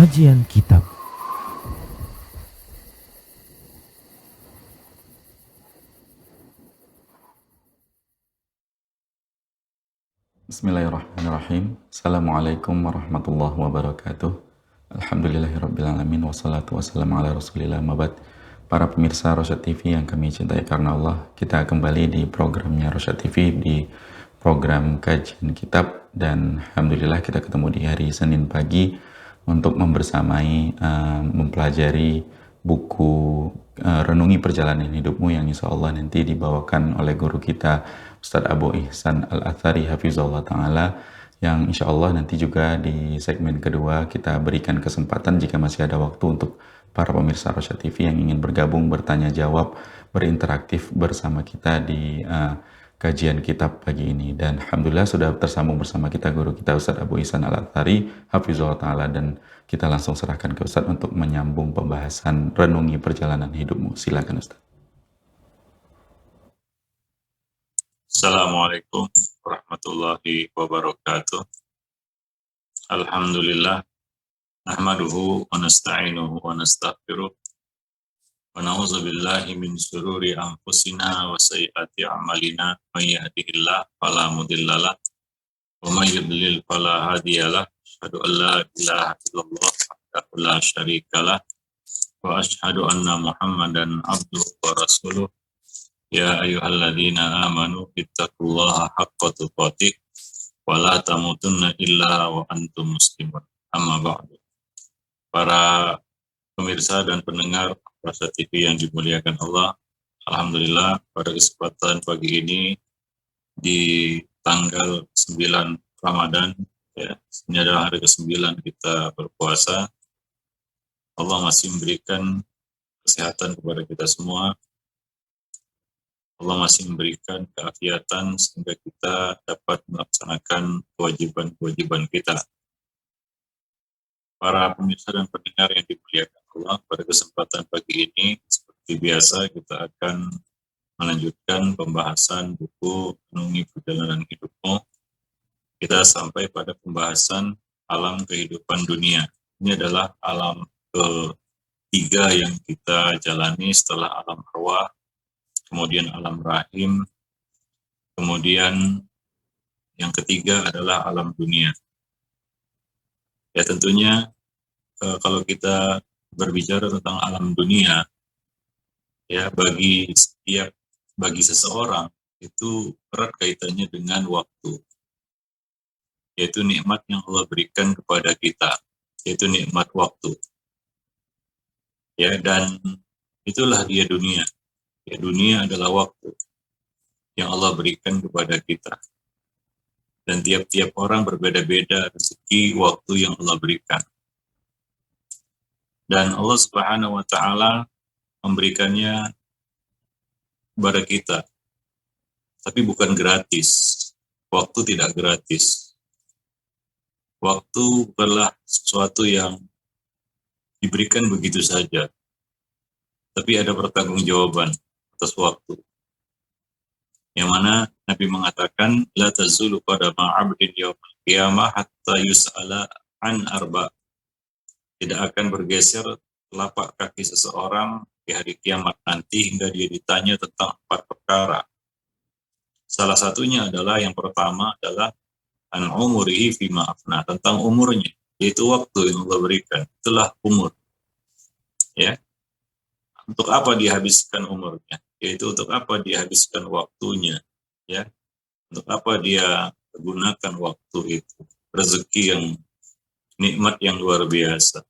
Kajian Kitab. Bismillahirrahmanirrahim. Assalamualaikum warahmatullahi wabarakatuh. Alhamdulillahirrabbilalamin. Wassalatu wassalamu ala rasulillah mabad. Para pemirsa Rosyad TV yang kami cintai karena Allah, kita kembali di programnya Rosyad TV, di program kajian kitab, dan Alhamdulillah kita ketemu di hari Senin pagi untuk mempelajari buku Renungi Perjalanan Hidupmu yang insya Allah nanti dibawakan oleh guru kita Ustadz Abu Ihsan Al-Athari Hafizullah Ta'ala, yang insya Allah nanti juga di segmen kedua kita berikan kesempatan jika masih ada waktu untuk para pemirsa Rosyad TV yang ingin bergabung, bertanya jawab, berinteraktif bersama kita di kajian kitab pagi ini. Dan Alhamdulillah sudah tersambung bersama kita guru kita Ustadz Abu Ihsan Al-Athari Hafizullah Ta'ala, dan kita langsung serahkan ke Ustadz untuk menyambung pembahasan Renungi Perjalanan Hidupmu. Silakan Ustadz. Assalamualaikum warahmatullahi wabarakatuh. Alhamdulillah, nahmaduhu wa nasta'inuhu wa nastaghfiruh wa na'udzu billahi min syururi anfusina wa sayyiati a'malina. May yahdihillahu fala mudhillalah wa may yudlil fala hadiyalah. Asyhadu an la ilaha illallah wahdahu la syarikalah wa asyhadu anna Muhammadan abduhu wa rasuluh. Ya ayyuhalladzina amanu ittaqullaha haqqa tuqatih wa la tamutunna illa wa antum muslimun. Amma ba'du. Para pemirsa dan pendengar Rosyad TV yang dimuliakan Allah, alhamdulillah pada kesempatan pagi ini di tanggal 9 Ramadan, ya, ini adalah hari ke-9 kita berpuasa. Allah masih memberikan kesehatan kepada kita semua. Allah masih memberikan keafiatan sehingga kita dapat melaksanakan kewajiban-kewajiban kita. Para pemirsa dan pendengar yang dimuliakan Allah, pada kesempatan pagi ini seperti biasa kita akan melanjutkan pembahasan buku Renungi Perjalanan Hidupmu. Kita sampai pada pembahasan alam kehidupan dunia. Ini adalah alam ketiga yang kita jalani setelah alam arwah, kemudian alam rahim, kemudian yang ketiga adalah alam dunia. Ya tentunya kalau kita berbicara tentang alam dunia, ya bagi seseorang itu erat kaitannya dengan waktu, yaitu nikmat yang Allah berikan kepada kita, yaitu nikmat waktu. Ya, dan itulah dia dunia. Ya, dunia adalah waktu yang Allah berikan kepada kita. Dan tiap-tiap orang berbeda-beda rezeki waktu yang Allah berikan. Dan Allah Subhanahu wa Ta'ala memberikannya kepada kita. Tapi bukan gratis. Waktu tidak gratis. Waktu bukanlah sesuatu yang diberikan begitu saja. Tapi ada pertanggungjawaban atas waktu. Yang mana Nabi mengatakan, la tazulu qadama 'abdin yaumil qiyamah hatta yus'ala an arba'. Tidak akan bergeser telapak kaki seseorang di hari kiamat nanti hingga dia ditanya tentang 4 perkara. Salah satunya adalah, yang pertama adalah an umurihi fima afna, tentang umurnya, yaitu waktu yang Allah berikan. Itulah umur. Ya. Untuk apa dihabiskan umurnya? Yaitu untuk apa dihabiskan waktunya, ya. Untuk apa dia gunakan waktu itu? Rezeki yang nikmat yang luar biasa,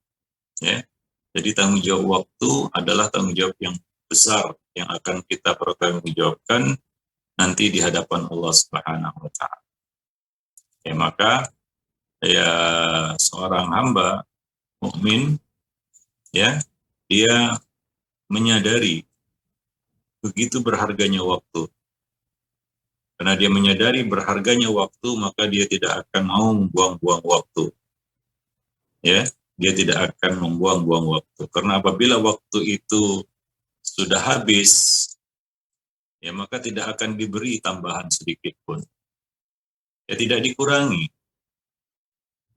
ya. Jadi tanggung jawab waktu adalah tanggung jawab yang besar yang akan kita pertanggungjawabkan nanti di hadapan Allah Subhanahu wa Ta'ala. Ya, maka ya seorang hamba mukmin, ya, dia menyadari begitu berharganya waktu. Karena dia menyadari berharganya waktu, maka dia tidak akan mau membuang-buang waktu. Ya, dia tidak akan membuang-buang waktu. Karena apabila waktu itu sudah habis, ya maka tidak akan diberi tambahan sedikit pun. Ya tidak dikurangi,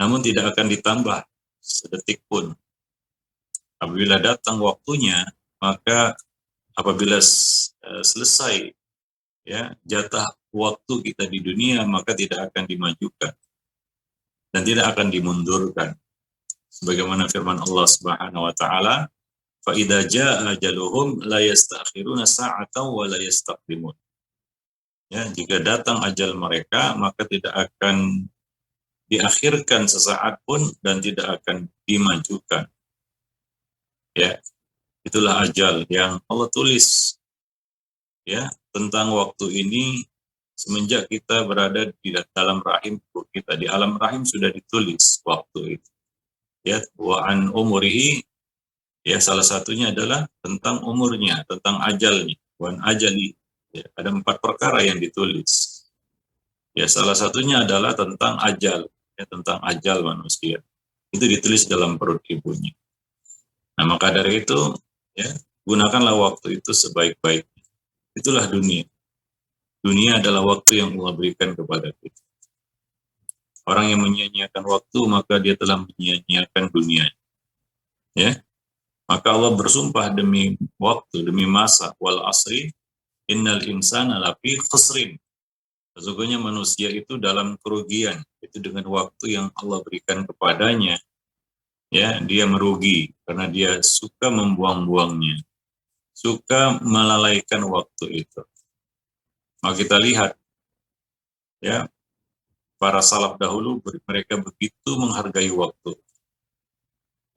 namun tidak akan ditambah sedetik pun. Apabila datang waktunya, maka apabila selesai ya jatah waktu kita di dunia, maka tidak akan dimajukan dan tidak akan dimundurkan. Sebagaimana firman Allah Subhanahu wa taala, fa idza jaa ajaluhum la yastakhiruna sa'atan wa la yastaqdimun. Ya, jika datang ajal mereka, maka tidak akan diakhirkan sesaat pun dan tidak akan dimajukan. Ya, itulah ajal yang Allah tulis ya tentang waktu ini semenjak kita berada di dalam rahim kita. Di alam rahim sudah ditulis waktu itu. Ya, wa an umurihi, ya salah satunya adalah tentang umurnya, tentang ajalnya, wan ajali. Ya, ada 4 perkara yang ditulis. Ya, salah satunya adalah tentang ajal, ya, tentang ajal manusia. Itu ditulis dalam perut ibunya. Nah, maka dari itu, ya, gunakanlah waktu itu sebaik-baiknya. Itulah dunia. Dunia adalah waktu yang Allah berikan kepada kita. Orang yang menyia-nyiakan waktu, maka dia telah menyia-nyiakan dunia. Ya, maka Allah bersumpah demi waktu, demi masa, wal asri, innal insana lafi khusrin. Sesungguhnya manusia itu dalam kerugian. Itu dengan waktu yang Allah berikan kepadanya. Ya, dia merugi karena dia suka membuang-buangnya. Suka melalaikan waktu itu. Maka kita lihat ya, para salaf dahulu mereka begitu menghargai waktu.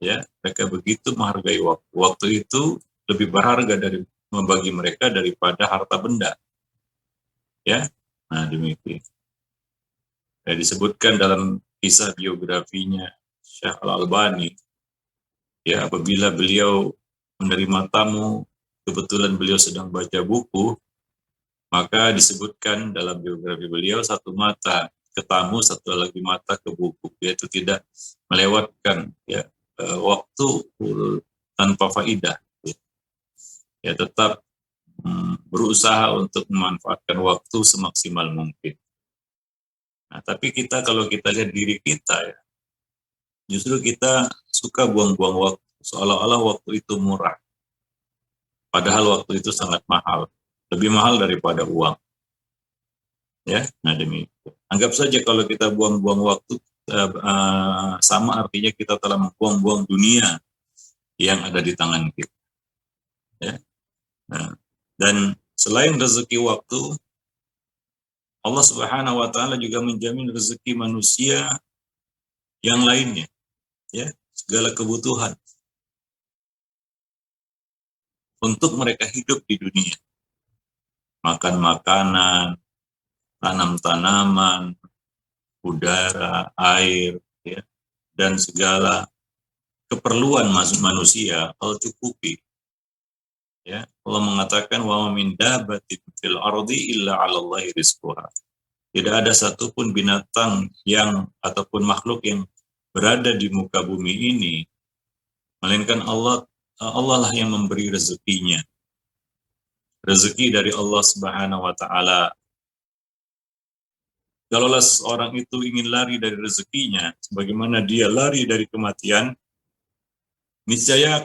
Ya, mereka begitu menghargai waktu. Waktu itu lebih berharga bagi mereka daripada harta benda. Ya, nah demikian. Ya, disebutkan dalam kisah biografinya Syekh Al-Albani, ya apabila beliau menerima tamu, kebetulan beliau sedang baca buku, maka disebutkan dalam biografi beliau satu mata ke tamu, satu lagi mata ke buku, yaitu tidak melewatkan ya waktu tanpa faidah. Ya tetap berusaha untuk memanfaatkan waktu semaksimal mungkin. Nah, tapi kalau kita lihat diri kita ya, justru kita suka buang-buang waktu, seolah-olah waktu itu murah. Padahal waktu itu sangat mahal, lebih mahal daripada uang. Ya, nah demikian. Anggap saja kalau kita buang-buang waktu, sama artinya kita telah membuang-buang dunia yang ada di tangan kita. Ya. Nah, dan selain rezeki waktu, Allah Subhanahu wa taala juga menjamin rezeki manusia yang lainnya, ya, segala kebutuhan untuk mereka hidup di dunia. Makan makanan, tanam tanaman, udara, air, ya, dan segala keperluan manusia Allah cukupi. Ya, Allah mengatakan wa min dabbatin fil ardi illa 'alallahi rizquha. Tidak ada satupun binatang yang ataupun makhluk yang berada di muka bumi ini melainkan Allah lah yang memberi rezekinya. Rezeki dari Allah Subhanahu wa taala. Kalaulah seorang itu ingin lari dari rezekinya sebagaimana dia lari dari kematian, niscaya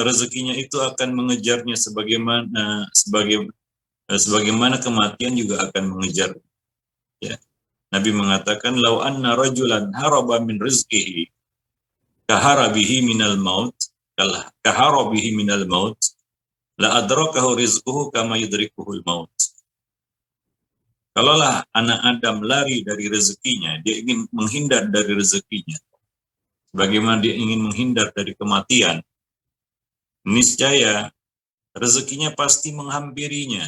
rezekinya itu akan mengejarnya sebagaimana kematian juga akan mengejar. Ya. Nabi mengatakan, "Lau anna rajulan haraba min rizqihi kaharabihi minal maut, kaharabihi minal maut, la adrakahu rizquhu kama yudrikuhul maut." Kalaulah anak Adam lari dari rezekinya, dia ingin menghindar dari rezekinya, sebagaimana dia ingin menghindar dari kematian, niscaya rezekinya pasti menghampirinya,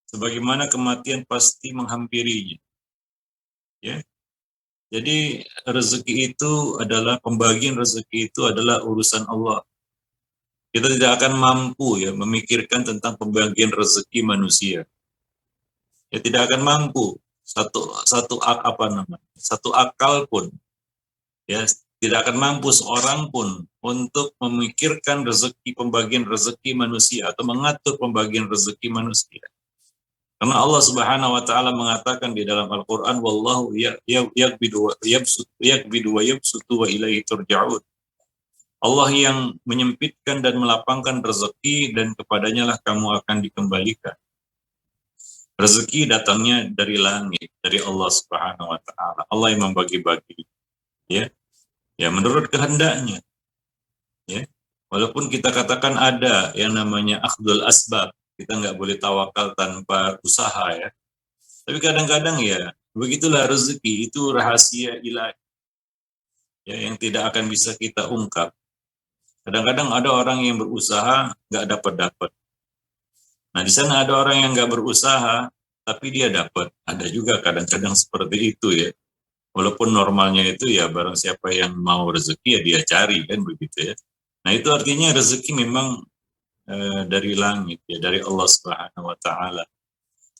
sebagaimana kematian pasti menghampirinya. Ya. Jadi pembagian rezeki itu adalah urusan Allah. Kita tidak akan mampu ya memikirkan tentang pembagian rezeki manusia. Ya tidak akan mampu satu akal pun ya tidak akan mampu seorang pun untuk memikirkan pembagian rezeki manusia atau mengatur pembagian rezeki manusia. Karena Allah Subhanahu wa taala mengatakan di dalam Al-Qur'an, wallahu yakbidu wa yabsutu wa ilaihi turja'un. Allah yang menyempitkan dan melapangkan rezeki, dan kepadanya lah kamu akan dikembalikan. Rezeki datangnya dari langit, dari Allah Subhanahu wa taala. Allah yang membagi-bagi, ya. Ya, menurut kehendaknya, ya. Walaupun kita katakan ada yang namanya akhdul asbab, kita nggak boleh tawakal tanpa usaha, ya. Tapi kadang-kadang ya, begitulah rezeki, itu rahasia ilahi, ya, yang tidak akan bisa kita ungkap. Kadang-kadang ada orang yang berusaha nggak dapat. Nah, di sana ada orang yang nggak berusaha tapi dia dapat. Ada juga kadang-kadang seperti itu, ya. Walaupun normalnya itu ya barang siapa yang mau rezeki ya dia cari, kan begitu, ya. Nah, itu artinya rezeki memang dari langit, ya, dari Allah Subhanahu wa taala.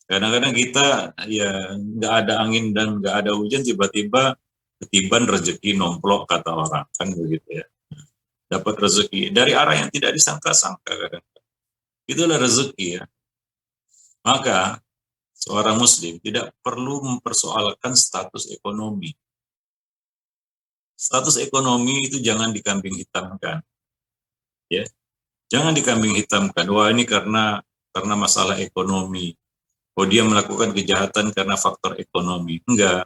Kadang-kadang kita ya nggak ada angin dan nggak ada hujan, tiba-tiba ketiban rezeki nomplok, kata orang, kan begitu, ya. Dapat rezeki dari arah yang tidak disangka-sangka kadang. Itulah rezeki, ya. Maka seorang muslim tidak perlu mempersoalkan status ekonomi. Status ekonomi itu jangan dikambing hitamkan, ya. Jangan dikambing hitamkan. Wah, ini karena masalah ekonomi. Oh, dia melakukan kejahatan karena faktor ekonomi. Enggak.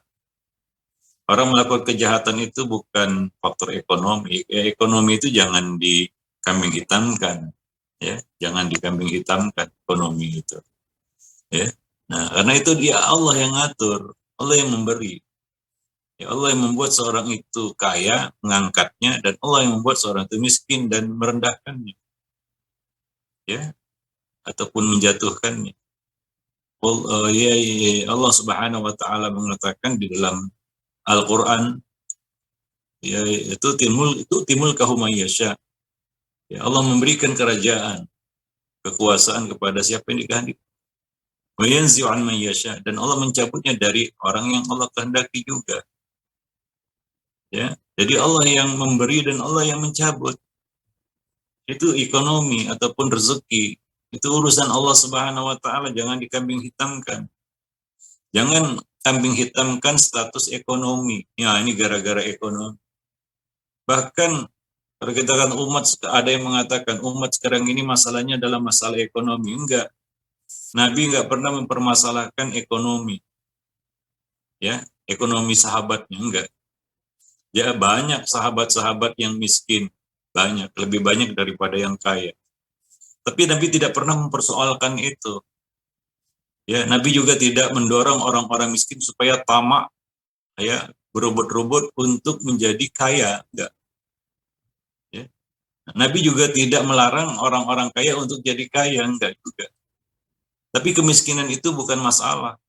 Orang melakukan kejahatan itu bukan faktor ekonomi. Ekonomi itu jangan dikambing hitamkan, ya. Jangan dikambing hitamkan ekonomi itu, ya. Nah, karena itu dia Allah yang ngatur, Allah yang memberi. Ya, Allah yang membuat seorang itu kaya, mengangkatnya, dan Allah yang membuat seorang itu miskin dan merendahkannya, ya, ataupun menjatuhkannya. Allah Subhanahu wa taala mengatakan di dalam Al-Qur'an, ya, itu timul kahumayyasya. Ya, Allah memberikan kerajaan, kekuasaan kepada siapa yang dikehendaki. Wa yanzi'u an man yasha, dan Allah mencabutnya dari orang yang Allah kehendaki juga. Ya, jadi Allah yang memberi dan Allah yang mencabut. Itu ekonomi ataupun rezeki, itu urusan Allah Subhanahu wa taala, jangan dikambing hitamkan. Jangan kambing hitamkan status ekonomi. Ya, ini gara-gara ekonomi. Bahkan kalau kita kan umat, ada yang mengatakan umat sekarang ini masalahnya adalah masalah ekonomi. Enggak. Nabi enggak pernah mempermasalahkan ekonomi. Ya, ekonomi sahabatnya enggak. Ya, banyak sahabat-sahabat yang miskin, banyak, lebih banyak daripada yang kaya. Tapi Nabi tidak pernah mempersoalkan itu. Ya, Nabi juga tidak mendorong orang-orang miskin supaya tamak, ya, berebut-rebut untuk menjadi kaya, enggak. Ya. Nabi juga tidak melarang orang-orang kaya untuk jadi kaya, enggak juga. Tapi kemiskinan itu bukan masalah.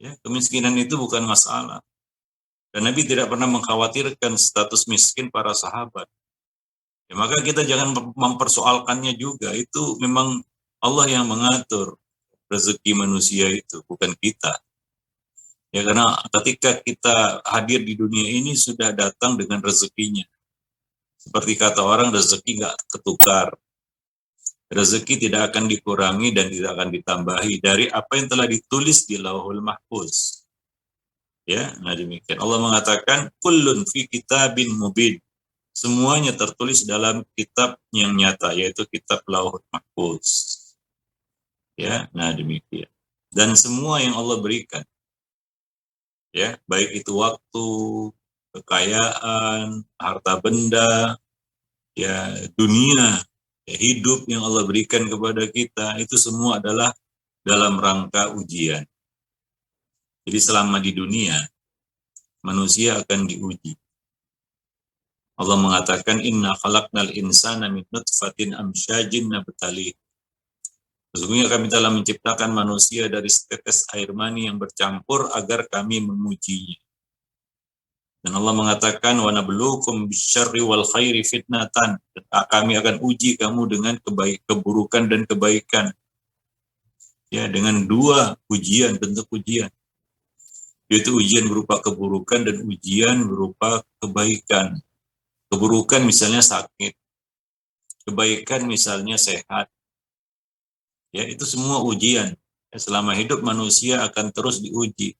Ya, kemiskinan itu bukan masalah. Dan Nabi tidak pernah mengkhawatirkan status miskin para sahabat. Ya, maka kita jangan mempersoalkannya juga. Itu memang Allah yang mengatur rezeki manusia itu, bukan kita. Ya, karena ketika kita hadir di dunia ini sudah datang dengan rezekinya. Seperti kata orang, rezeki nggak ketukar. Rezeki tidak akan dikurangi dan tidak akan ditambahi dari apa yang telah ditulis di Lauhul Mahfuz. Ya, nah demikian. Allah mengatakan, kullun fi kitabin mubin. Semuanya tertulis dalam kitab yang nyata, yaitu kitab Lauhul Mahfuz. Ya, nah demikian. Dan semua yang Allah berikan, ya, baik itu waktu, kekayaan, harta benda, ya, dunia, ya, hidup yang Allah berikan kepada kita, itu semua adalah dalam rangka ujian. Jadi selama di dunia, manusia akan diuji. Allah mengatakan, inna khalaqnal insana min nutfatin amsyajin nabtalih. Sesungguhnya kami telah menciptakan manusia dari setetes air mani yang bercampur agar kami mengujinya. Dan Allah mengatakan, wa nabluukum bisyarri wal khairi fitnatan. Kami akan uji kamu dengan keburukan dan kebaikan. Ya, dengan dua ujian, bentuk ujian. Yaitu ujian berupa keburukan dan ujian berupa kebaikan. Keburukan misalnya sakit. Kebaikan misalnya sehat. Ya, itu semua ujian. Ya, selama hidup manusia akan terus diuji.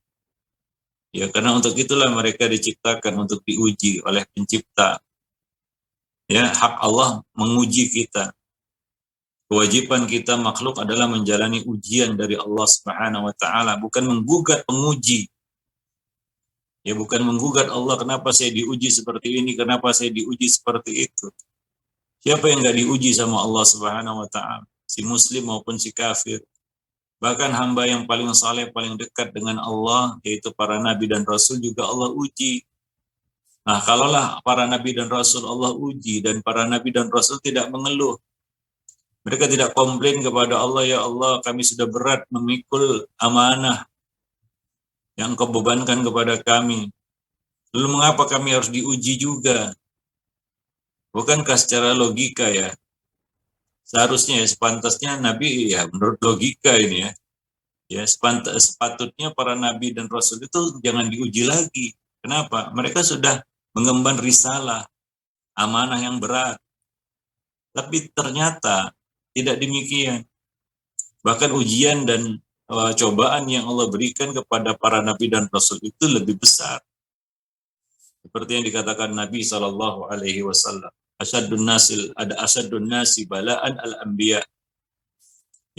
Ya, karena untuk itulah mereka diciptakan untuk diuji oleh pencipta. Ya, hak Allah menguji kita. Kewajiban kita makhluk adalah menjalani ujian dari Allah Subhanahu wa taala, bukan menggugat penguji. Ya, bukan menggugat Allah, kenapa saya diuji seperti ini, kenapa saya diuji seperti itu. Siapa yang enggak diuji sama Allah Subhanahu wa taala? Si muslim maupun si kafir. Bahkan hamba yang paling saleh, paling dekat dengan Allah, yaitu para nabi dan rasul juga Allah uji. Nah, kalaulah para nabi dan rasul Allah uji dan para nabi dan rasul tidak mengeluh, mereka tidak komplain kepada Allah, ya Allah kami sudah berat memikul amanah yang Engkau bebankan kepada kami. Lalu mengapa kami harus diuji juga? Bukankah secara logika ya, seharusnya ya sepantasnya Nabi ya menurut logika ini ya, ya sepatutnya para Nabi dan Rasul itu jangan diuji lagi. Kenapa? Mereka sudah mengemban risalah, amanah yang berat. Tapi ternyata tidak demikian. Bahkan ujian dan cobaan yang Allah berikan kepada para Nabi dan Rasul itu lebih besar. Seperti yang dikatakan Nabi SAW, ada asyadun nasi balaan al-anbiya.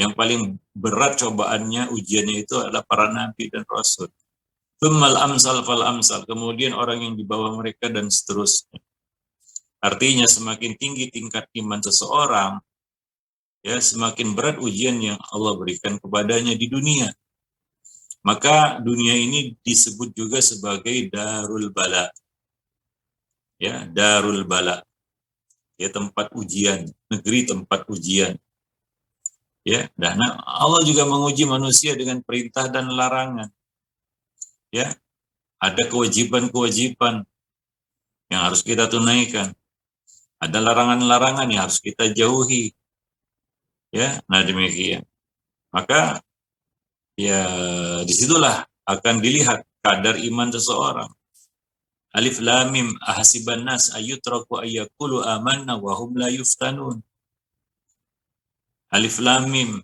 Yang paling berat cobaannya, ujiannya itu adalah para Nabi dan Rasul. Tsummal amsal fal amsal, kemudian orang yang di bawah mereka dan seterusnya. Artinya semakin tinggi tingkat iman seseorang, ya semakin berat ujian yang Allah berikan kepadanya di dunia. Maka dunia ini disebut juga sebagai darul bala. Ya, darul bala. Ya, tempat ujian, negeri tempat ujian. Ya, dan Allah juga menguji manusia dengan perintah dan larangan. Ya, ada kewajiban-kewajiban yang harus kita tunaikan. Ada larangan-larangan yang harus kita jauhi. Ya, nah demikian. Maka ya disitulah akan dilihat kadar iman seseorang. Alif lam mim ahasiban nas ayyutraku ayyaqulu amanna wa hum la yuftanun. Alif lam mim,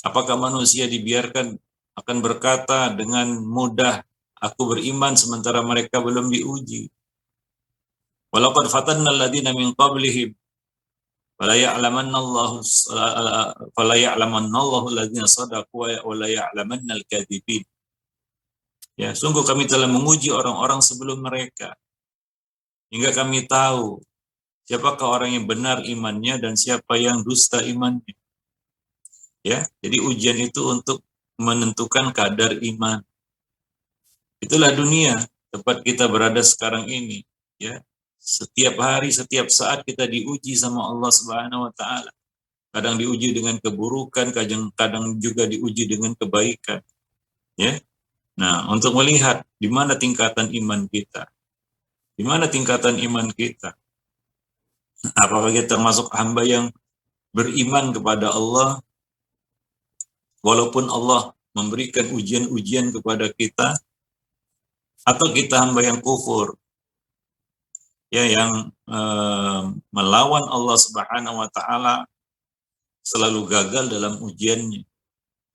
apakah manusia dibiarkan akan berkata dengan mudah aku beriman sementara mereka belum diuji. Walaqad fatanna alladziina min qablihim fala ya'lamanna Allahu alladziina shadaqu wa la ya'lamanna al-kadzibin. Ya, sungguh kami telah menguji orang-orang sebelum mereka hingga kami tahu siapakah orang yang benar imannya dan siapa yang dusta imannya. Ya, jadi ujian itu untuk menentukan kadar iman. Itulah dunia tempat kita berada sekarang ini, ya. Setiap hari, setiap saat kita diuji sama Allah Subhanahu wa taala. Kadang diuji dengan keburukan, kadang juga diuji dengan kebaikan. Ya. Nah, untuk melihat di mana tingkatan iman kita. Di mana tingkatan iman kita? Apakah kita termasuk hamba yang beriman kepada Allah walaupun Allah memberikan ujian-ujian kepada kita, atau kita hamba yang kufur, ya yang melawan Allah Subhanahu wa taala, selalu gagal dalam ujiannya.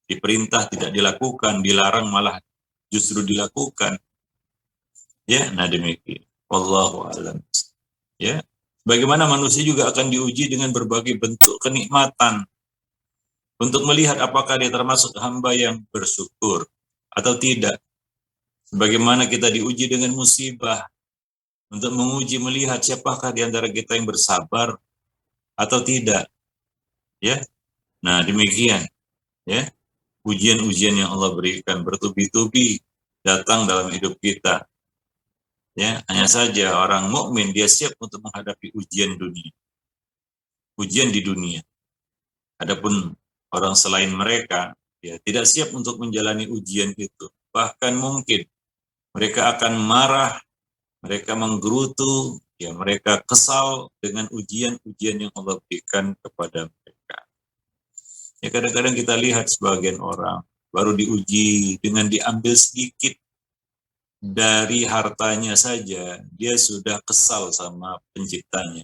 Diperintah tidak dilakukan, dilarang malah justru dilakukan. Ya, nah demikian. Wallahu a'lam. Ya. Bagaimana manusia juga akan diuji dengan berbagai bentuk kenikmatan untuk melihat apakah dia termasuk hamba yang bersyukur atau tidak. Sebagaimana kita diuji dengan musibah untuk menguji melihat siapakah di antara kita yang bersabar atau tidak. Ya. Nah, demikian. Ya. Ujian-ujian yang Allah berikan bertubi-tubi datang dalam hidup kita. Ya, hanya saja orang mukmin dia siap untuk menghadapi ujian dunia. Ujian di dunia. Adapun orang selain mereka ya tidak siap untuk menjalani ujian itu. Bahkan mungkin mereka akan marah, mereka menggerutu, ya mereka kesal dengan ujian-ujian yang Allah berikan kepada mereka. Ya kadang-kadang kita lihat sebagian orang baru diuji dengan diambil sedikit dari hartanya saja, dia sudah kesal sama penciptanya.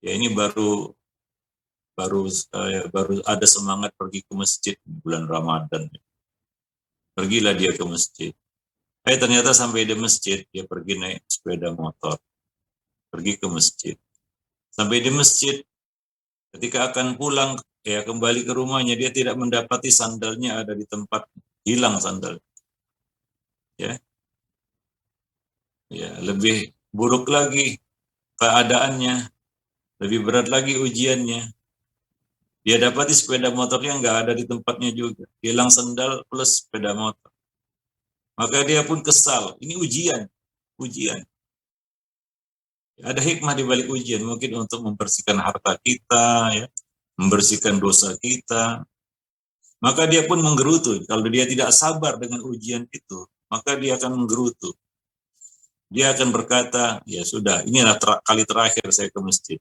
Ya ini baru baru ada semangat pergi ke masjid di bulan Ramadan. Pergilah dia ke masjid. Ternyata sampai di masjid, dia pergi naik sepeda motor. Pergi ke masjid. Sampai di masjid, ketika akan pulang, kembali ke rumahnya, dia tidak mendapati sandalnya ada di tempat, hilang sandal. Ya, lebih buruk lagi keadaannya, lebih berat lagi ujiannya. Dia dapati sepeda motornya nggak ada di tempatnya juga, hilang sandal plus sepeda motor. Maka dia pun kesal. Ini ujian. Ada hikmah di balik ujian, mungkin untuk membersihkan harta kita, ya, membersihkan dosa kita. Maka dia pun menggerutu. Kalau dia tidak sabar dengan ujian itu, maka dia akan menggerutu. Dia akan berkata, ya sudah, inilah kali terakhir saya ke masjid.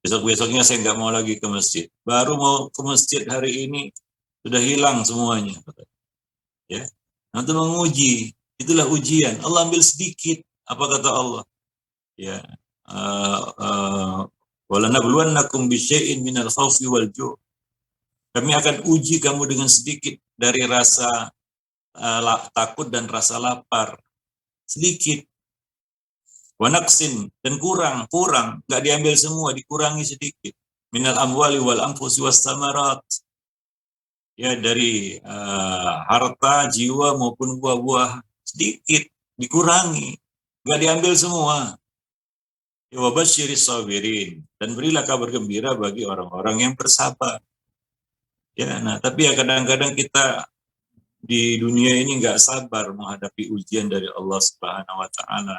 Besok-besoknya saya nggak mau lagi ke masjid. Baru mau ke masjid hari ini, sudah hilang semuanya. Ya, nanti menguji, itulah ujian. Allah ambil sedikit. Apa kata Allah? Ya, walanabluwannakum bisyai'in minal khawfi wal ju'. Kami akan uji kamu dengan sedikit dari rasa takut dan rasa lapar. Sedikit. Wanaksin, dan kurang, nggak diambil semua, dikurangi sedikit. Minal amwali wal anfusi was samarat. Ya, dari harta, jiwa maupun buah-buah, sedikit dikurangi, nggak diambil semua. Ya, wabasyiris sabirin, dan berilah kabar gembira bagi orang-orang yang bersabar. Ya, nah tapi ya kadang-kadang kita di dunia ini nggak sabar menghadapi ujian dari Allah Subhanahu wa Ta'ala.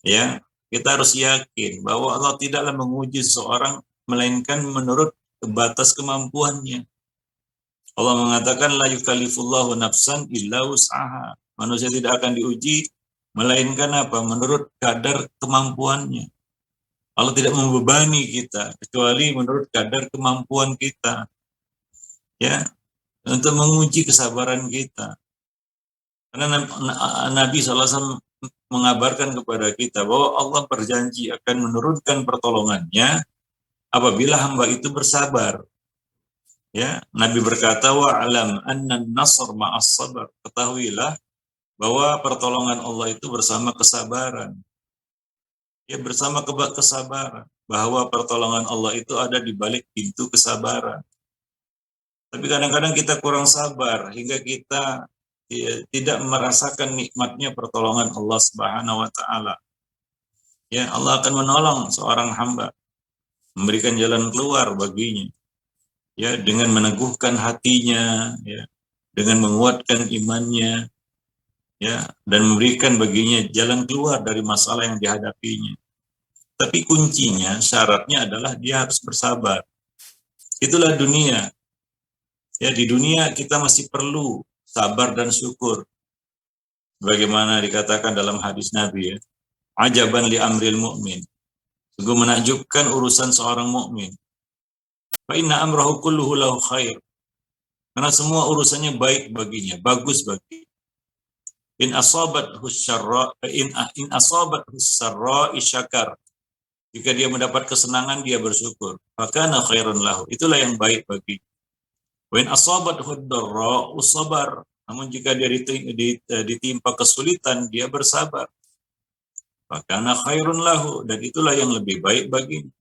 Ya, kita harus yakin bahwa Allah tidaklah menguji seseorang melainkan menurut batas kemampuannya. Allah mengatakan la yukallifullahu nafsan illa wus'aha. Manusia tidak akan diuji melainkan apa? Menurut kadar kemampuannya. Allah tidak membebani kita kecuali menurut kadar kemampuan kita. Ya, untuk menguji kesabaran kita. Karena Nabi SAW mengabarkan kepada kita bahwa Allah berjanji akan menurunkan pertolongannya apabila hamba itu bersabar. Ya, Nabi berkata, wa'alam anna nasr ma'as sabar. Ketahuilah bahwa pertolongan Allah itu bersama kesabaran. Ya, bersama kesabaran. Bahwa pertolongan Allah itu ada di balik pintu kesabaran. Tapi kadang-kadang kita kurang sabar hingga kita tidak merasakan nikmatnya pertolongan Allah Subhanahu wa Ta'ala. Ya, Allah akan menolong seorang hamba, memberikan jalan keluar baginya. Ya, dengan meneguhkan hatinya, ya, dengan menguatkan imannya, ya, dan memberikan baginya jalan keluar dari masalah yang dihadapinya. Tapi kuncinya, syaratnya adalah dia harus bersabar. Itulah dunia. Ya, di dunia kita masih perlu sabar dan syukur. Bagaimana dikatakan dalam hadis Nabi, ya, ajaban li amril mu'min. Sungguh menakjubkan urusan seorang mukmin. Fa inna amrahu kulluhu lahu khair. Karena semua urusannya baik baginya, bagus baginya. In asabathu syarra in asabathu sarra syakar. Jika dia mendapat kesenangan dia bersyukur. Fakana khairun lahu. Itulah yang baik bagi. Wa in asabathu darra sabar. Namun jika dia ditimpa kesulitan dia bersabar. Fakana khairun lahu, dan itulah yang lebih baik baginya.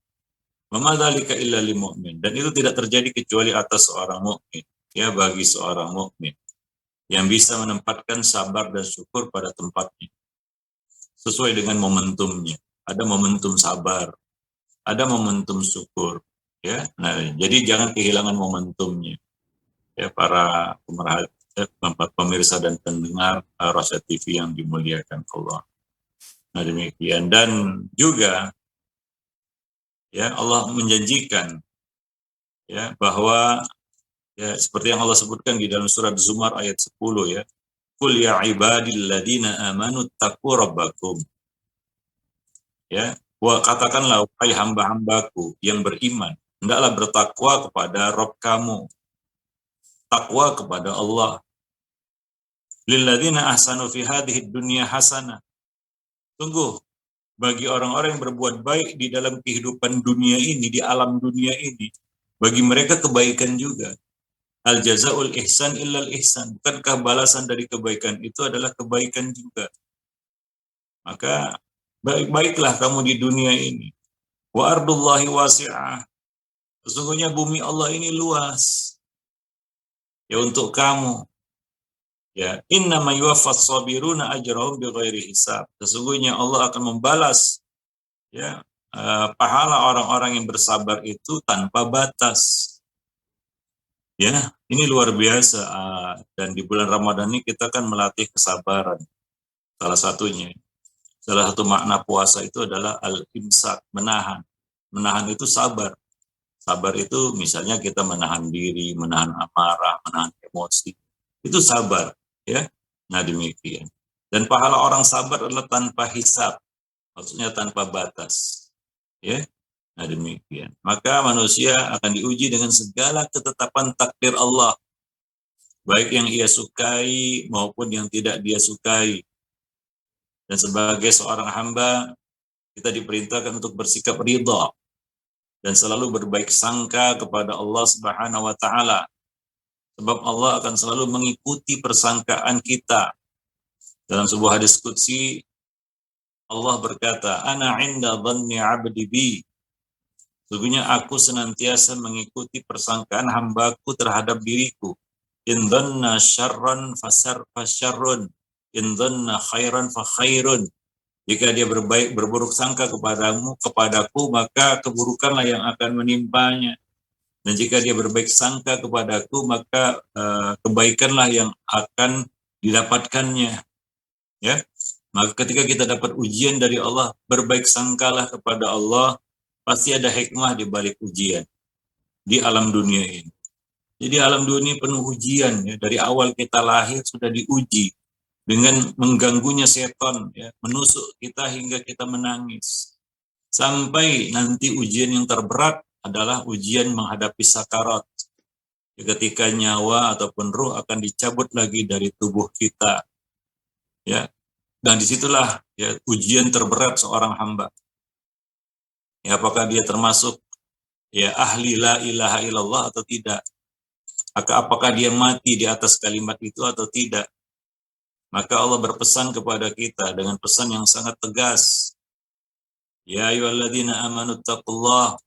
Wa ma dzalika illa lil mu'min. Dan itu tidak terjadi kecuali atas seorang mukmin. Ya, bagi seorang mukmin yang bisa menempatkan sabar dan syukur pada tempatnya sesuai dengan momentumnya. Ada momentum sabar, ada momentum syukur, ya. Nah, jadi jangan kehilangan momentumnya, ya, para pemirsa dan pendengar Rosyad TV yang dimuliakan Allah. Nah, demikian. Dan juga, ya, Allah menjanjikan, ya, bahwa, ya, seperti yang Allah sebutkan di dalam surat Zumar ayat 10, ya. Qul ya ibadilladina amanu taqu rabbakum. Ya, katakanlah wahai hamba-hambaku yang beriman, hendaklah bertakwa kepada Rabb kamu. Takwa kepada Allah. Lilladzina ahsanu fi hadhihi dunya hasanah. Sungguh bagi orang-orang yang berbuat baik di dalam kehidupan dunia ini, di alam dunia ini, Bagi mereka kebaikan juga. Al jazaul ihsan illal ihsan. Bukankah balasan dari kebaikan itu adalah kebaikan juga? Maka baik-baiklah kamu di dunia ini. Wa ardullahi wasi'ah. Sesungguhnya bumi Allah ini luas. Ya untuk kamu. Ya, innama yuwaffas sabiruna ajrahum bighairi hisab. Sesungguhnya Allah akan membalas ya pahala orang-orang yang bersabar itu tanpa batas. Ya, ini luar biasa. Dan di bulan Ramadan ini kita kan melatih kesabaran. Salah satunya. Salah satu makna puasa itu adalah al-imsak, menahan. Menahan itu sabar. Sabar itu misalnya kita menahan diri, menahan amarah, menahan emosi. Itu sabar, ya. Nah, demikian. Dan pahala orang sabar adalah tanpa hisab, maksudnya tanpa batas, ya. Nah, demikian. Maka manusia akan diuji dengan segala ketetapan takdir Allah, baik yang ia sukai maupun yang tidak dia sukai. Dan sebagai seorang hamba, kita diperintahkan untuk bersikap ridha dan selalu berbaik sangka kepada Allah Subhanahu wa taala. Sebab Allah akan selalu mengikuti persangkaan kita. Dalam sebuah hadis qudsi Allah berkata, "Ana 'inda dhanni 'abdi bi." Sesungguhnya aku senantiasa mengikuti persangkaan hambaku terhadap diriku. In dhanna syarran fasyarrun, in dhanna khairan fa khairun. Jika dia berburuk sangka kepadaku, maka keburukanlah yang akan menimpanya. Dan jika dia berbaik sangka kepadaku, maka kebaikanlah yang akan didapatkannya. Ya, maka ketika kita dapat ujian dari Allah, berbaik sangkalah kepada Allah. Pasti ada hikmah di balik ujian di alam dunia ini. Jadi alam dunia penuh ujian. Ya. Dari awal kita lahir sudah diuji dengan mengganggunya setan, ya, menusuk kita hingga kita menangis. Sampai nanti ujian yang terberat adalah ujian menghadapi sakarat. Ketika nyawa ataupun ruh akan dicabut lagi dari tubuh kita. Ya. Dan disitulah ya, ujian terberat seorang hamba. Ya, apakah dia termasuk ya ahli la ilaha illallah atau tidak? Apakah dia mati di atas kalimat itu atau tidak? Maka Allah berpesan kepada kita dengan pesan yang sangat tegas. Ya ayyuhalladzina amanu taqullah.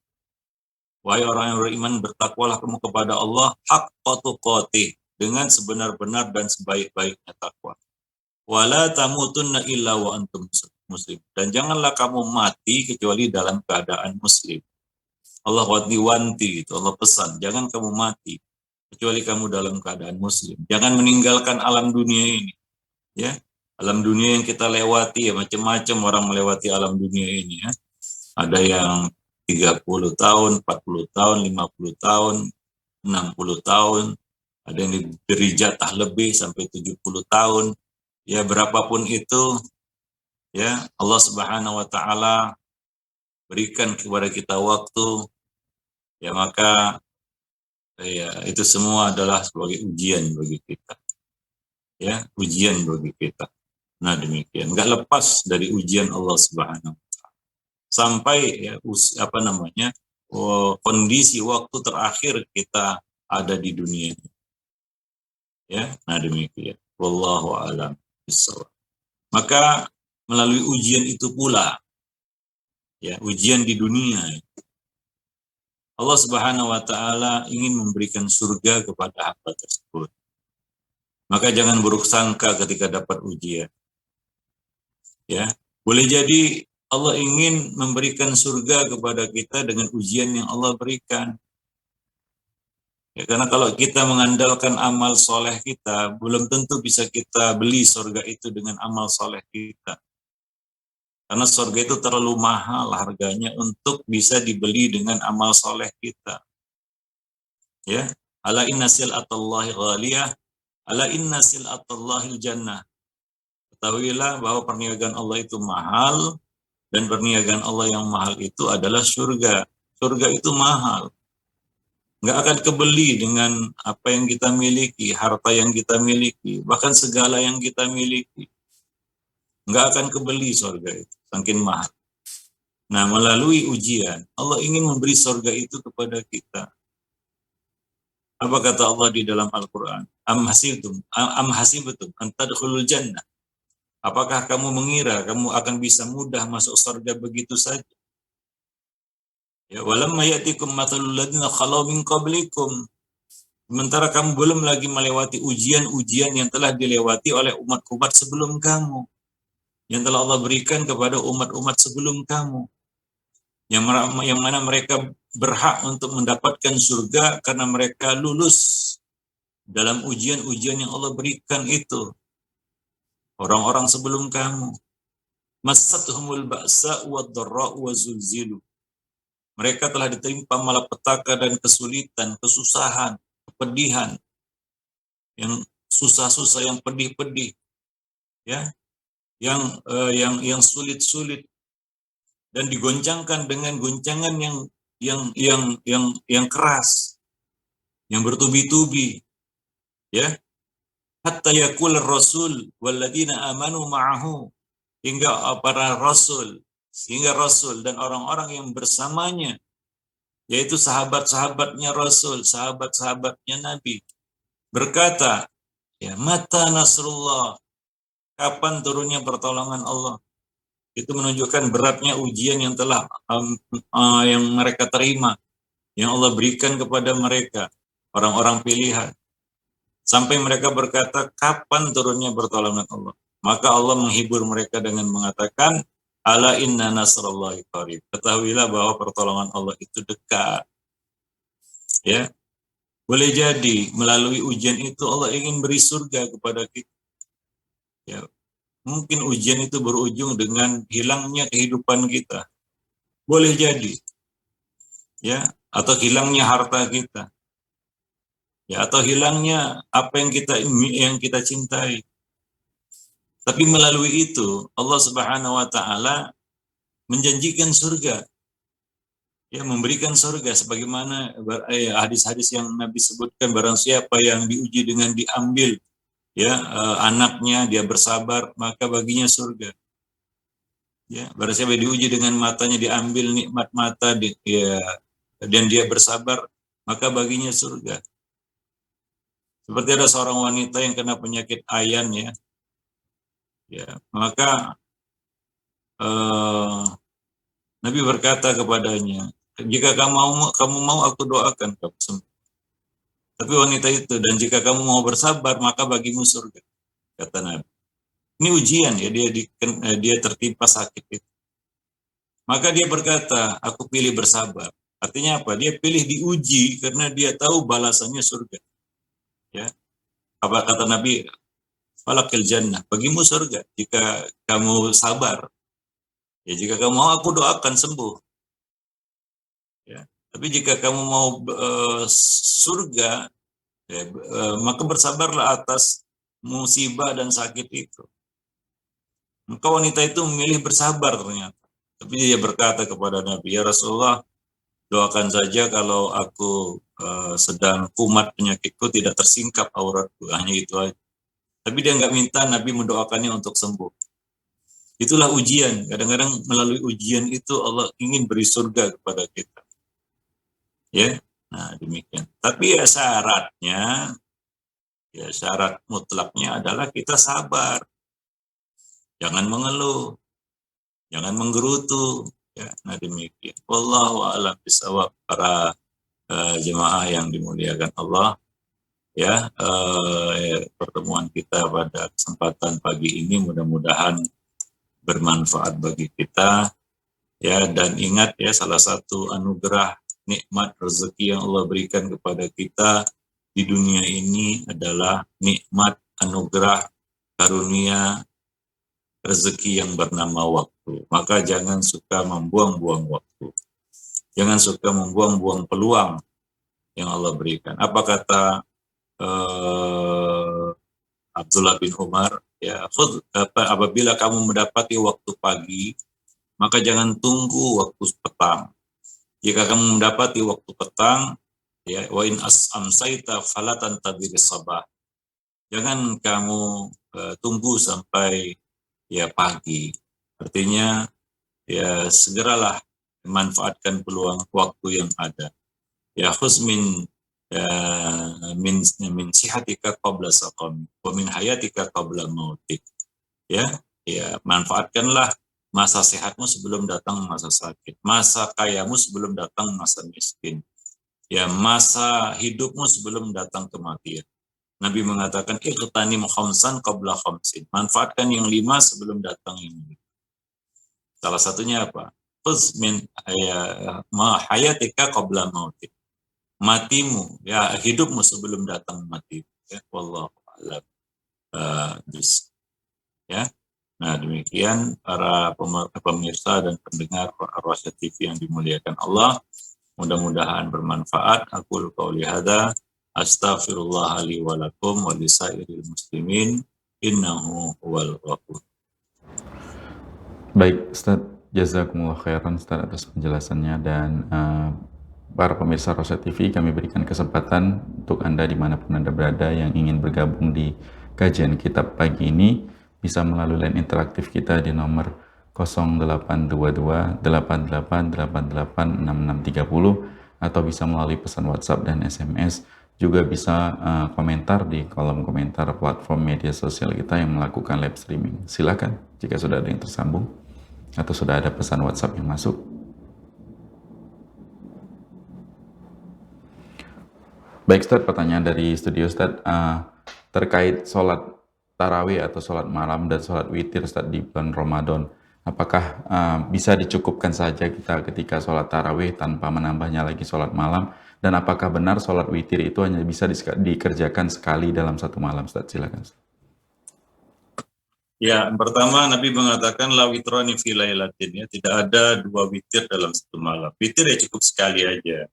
Wahai orang yang beriman, bertakwalah kamu kepada Allah haqqa tuqatih, dengan sebenar-benar dan sebaik-baiknya takwa. Wala tamutunna illa wa antum muslim. Dan janganlah kamu mati kecuali dalam keadaan muslim. Allah wanti-wanti itu, Allah pesan, jangan kamu mati kecuali kamu dalam keadaan muslim. Jangan meninggalkan alam dunia ini. Ya, alam dunia yang kita lewati, ya macam-macam orang melewati alam dunia ini. Ya. Ada yang 30 tahun, 40 tahun, 50 tahun, 60 tahun. Ada yang diberi jatah lebih sampai 70 tahun. Ya, berapapun itu, ya Allah Subhanahu wa taala berikan kepada kita waktu, ya maka ya itu semua adalah sebagai ujian bagi kita. Ya, ujian bagi kita. Nah, demikian. Enggak lepas dari ujian Allah Subhanahu wa taala. Sampai ya kondisi waktu terakhir kita ada di dunia. Ya, nah demikian. Wallahu a'lam bishawab. Maka melalui ujian itu pula, ya ujian di dunia, Allah Subhanahu wa taala ingin memberikan surga kepada hamba tersebut. Maka jangan buruk sangka ketika dapat ujian. Ya, boleh jadi Allah ingin memberikan surga kepada kita dengan ujian yang Allah berikan. Ya, karena kalau kita mengandalkan amal soleh kita, belum tentu bisa kita beli surga itu dengan amal soleh kita. Karena surga itu terlalu mahal harganya untuk bisa dibeli dengan amal soleh kita. Ya, ala inna sil'atallahi ghaliyah, ala inna sil'atallahi jannah. Ketahuilah bahwa perniagaan Allah itu mahal, dan perniagaan Allah yang mahal itu adalah surga. Surga itu mahal. Nggak akan kebeli dengan apa yang kita miliki, harta yang kita miliki, bahkan segala yang kita miliki. Nggak akan kebeli surga itu, saking mahal. Nah, melalui ujian, Allah ingin memberi surga itu kepada kita. Apa kata Allah di dalam Al-Quran? Am hasibtum an tadkhulul jannah. Apakah kamu mengira kamu akan bisa mudah masuk surga begitu saja? Ya, walamma ya'tikum mathalul ladzina khalau min qablikum. Sementara kamu belum lagi melewati ujian-ujian yang telah dilewati oleh umat-umat sebelum kamu. Yang telah Allah berikan kepada umat-umat sebelum kamu. Yang mana mereka berhak untuk mendapatkan surga karena mereka lulus dalam ujian-ujian yang Allah berikan itu. Orang-orang sebelum kamu. Massatuhumul ba'sa wa dharra wa zulzilu. Mereka telah ditimpa malapetaka dan kesulitan, kesusahan, kepedihan, yang susah-susah, yang pedih-pedih, ya, yang sulit-sulit, dan digoncangkan dengan goncangan yang keras, yang bertubi-tubi, ya. Hatta yaqul rasul walladzina amanu ma'ahu, hingga para rasul, sehingga rasul dan orang-orang yang bersamanya, yaitu sahabat-sahabatnya Rasul, sahabat-sahabatnya Nabi, berkata, ya, mata nasrullah, kapan turunnya pertolongan Allah. Itu menunjukkan beratnya ujian yang telah yang mereka terima, yang Allah berikan kepada mereka, orang-orang pilihan. Sampai mereka berkata, kapan turunnya pertolongan Allah? Maka Allah menghibur mereka dengan mengatakan, ala inna nasrallahi qarib. Ketahuilah bahwa pertolongan Allah itu dekat. Ya, boleh jadi melalui ujian itu Allah ingin beri surga kepada kita. Ya, mungkin ujian itu berujung dengan hilangnya kehidupan kita. Boleh jadi, ya, atau hilangnya harta kita, ya, atau hilangnya apa yang kita cintai. Tapi melalui itu Allah Subhanahu wa taala menjanjikan surga. Ya, memberikan surga sebagaimana hadis-hadis yang Nabi sebutkan, barang siapa yang diuji dengan diambil, ya, anaknya, dia bersabar, maka baginya surga. Ya, barang siapa diuji dengan matanya, diambil nikmat mata, ya, dan dia bersabar, maka baginya surga. Seperti ada seorang wanita yang kena penyakit ayan, ya, maka Nabi berkata kepadanya, jika kamu mau aku doakan kamu sembuh. Tapi wanita itu, dan jika kamu mau bersabar, maka bagimu surga, kata Nabi. Ini ujian, ya, dia tertimpa sakit itu. Maka dia berkata, aku pilih bersabar. Artinya apa? Dia pilih diuji karena dia tahu balasannya surga. Ya. Apa kata Nabi? Falakil jannah, bagimu surga jika kamu sabar. Ya, jika kamu mau aku doakan sembuh. Ya. Tapi jika kamu mau surga, ya, maka bersabarlah atas musibah dan sakit itu. Maka wanita itu memilih bersabar ternyata. Tapi dia berkata kepada Nabi, ya Rasulullah, doakan saja kalau aku sedang kumat penyakitku, tidak tersingkap auratku, hanya itu aja. Tapi dia nggak minta Nabi mendoakannya untuk sembuh. Itulah ujian. Kadang-kadang melalui ujian itu Allah ingin beri surga kepada kita. Ya, nah demikian. Tapi ya syaratnya, ya syarat mutlaknya adalah kita sabar. Jangan mengeluh, jangan menggerutu. Ya, nah demikian. Wallahu a'lam bishawab, para jemaah yang dimuliakan Allah. Ya, pertemuan kita pada kesempatan pagi ini mudah-mudahan bermanfaat bagi kita. Ya, dan ingat, ya, salah satu anugerah nikmat rezeki yang Allah berikan kepada kita di dunia ini adalah nikmat anugerah karunia rezeki yang bernama waktu. Maka jangan suka membuang-buang waktu. Jangan suka membuang-buang peluang yang Allah berikan. Apa kata Abdullah bin Umar? Ya, apabila kamu mendapati waktu pagi, maka jangan tunggu waktu petang. Jika kamu mendapati waktu petang, ya, wa in amsaita fala tantadhir sabah. Jangan kamu tunggu sampai, ya, pagi. Artinya, ya, segeralah manfaatkan peluang waktu yang ada. Ya, khuz min ya, min sihatika qabla saqam wa min hayatika qabla mautik. Ya, manfaatkanlah masa sehatmu sebelum datang masa sakit, masa kayamu sebelum datang masa miskin, ya, masa hidupmu sebelum datang kematian. Nabi mengatakan iqtanim khamsan qabla khamsin. Manfaatkan yang 5 sebelum datang yang 5. Salah satunya apa? Khudz min hayatika qabla mautik. Matimu, ya, hidupmu sebelum datang mati. Ya, wallahu a'lam. Ya. Nah, demikian para pemirsa dan pendengar Ar-Rasyad TV yang dimuliakan Allah. Mudah-mudahan bermanfaat. Aqulu qauli hadza astaghfirullah li wa lakum wa lisairil muslimin innahu huwal ghafur. Baik, Ustaz, jazakumullah khairan Ustaz atas penjelasannya, dan para pemirsa Rosyad TV, kami berikan kesempatan untuk Anda dimanapun Anda berada yang ingin bergabung di kajian kitab pagi ini, bisa melalui line interaktif kita di nomor 0822 8888 6630, atau bisa melalui pesan WhatsApp dan SMS. Juga bisa komentar di kolom komentar platform media sosial kita yang melakukan live streaming. Silakan jika sudah ada yang tersambung atau sudah ada pesan WhatsApp yang masuk. Baik Ustaz, pertanyaan dari studio Ustaz, terkait sholat tarawih atau sholat malam dan sholat witir Ustaz di bulan Ramadan. Apakah bisa dicukupkan saja kita ketika sholat tarawih tanpa menambahnya lagi sholat malam? Dan apakah benar sholat witir itu hanya bisa dikerjakan sekali dalam satu malam Ustaz? Silakan Ustaz. Ya, pertama Nabi mengatakan la witrani fi lailatin, ya, tidak ada 2 witir dalam satu malam. Witir ya cukup sekali aja.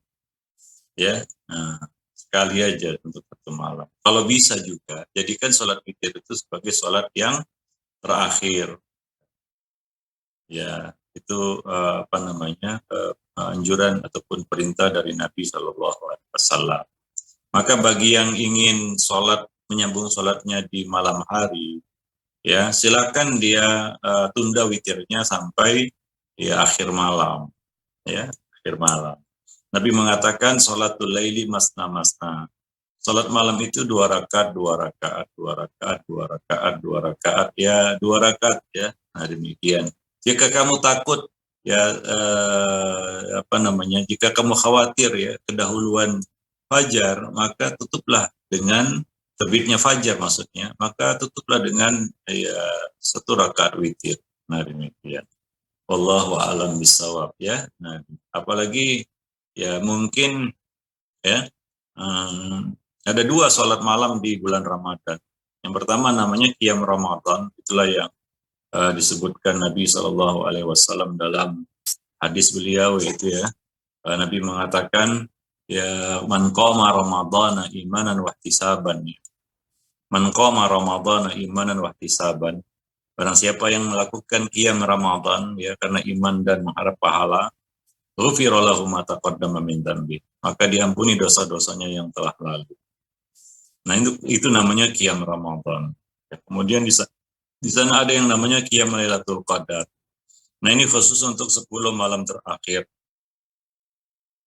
Ya. Nah, sekali aja untuk satu malam. Kalau bisa juga jadikan sholat witir itu sebagai sholat yang terakhir. Ya, itu anjuran ataupun perintah dari Nabi SAW. Maka bagi yang ingin sholat, menyambung sholatnya di malam hari, ya silakan dia tunda witirnya sampai ya akhir malam, ya akhir malam. Nabi mengatakan sholatul laili masna masna. Sholat malam itu 2 rakaat, 2 rakaat, 2 rakaat, 2 rakaat, 2 rakaat, ya 2 rakaat, ya. Nah, demikian. Jika kamu takut, ya jika kamu khawatir ya kedahuluan fajar, maka tutuplah dengan terbitnya fajar maksudnya, maka tutuplah dengan ya 1 rakaat witir. Nah, demikian. Wallahu a'lam bishawab, ya. Nah, apalagi ya mungkin ya ada 2 sholat malam di bulan Ramadan. Yang pertama namanya Qiyam Ramadan, itulah yang disebutkan Nabi SAW dalam hadis beliau, yaitu ya Nabi mengatakan ya man qama ramadhana imanan wa ihtisaban. Man qama ramadhana imanan wa ihtisaban. Barang siapa yang melakukan Qiyam Ramadan ya karena iman dan mengharap pahala, ghufira lahu ma taqaddama min dzambi, maka diampuni dosa-dosanya yang telah lalu. Nah, itu namanya Qiyam Ramadan. Ya, kemudian di sana ada yang namanya Qiyam Lailatul Qadar. Nah, ini khusus untuk 10 malam terakhir.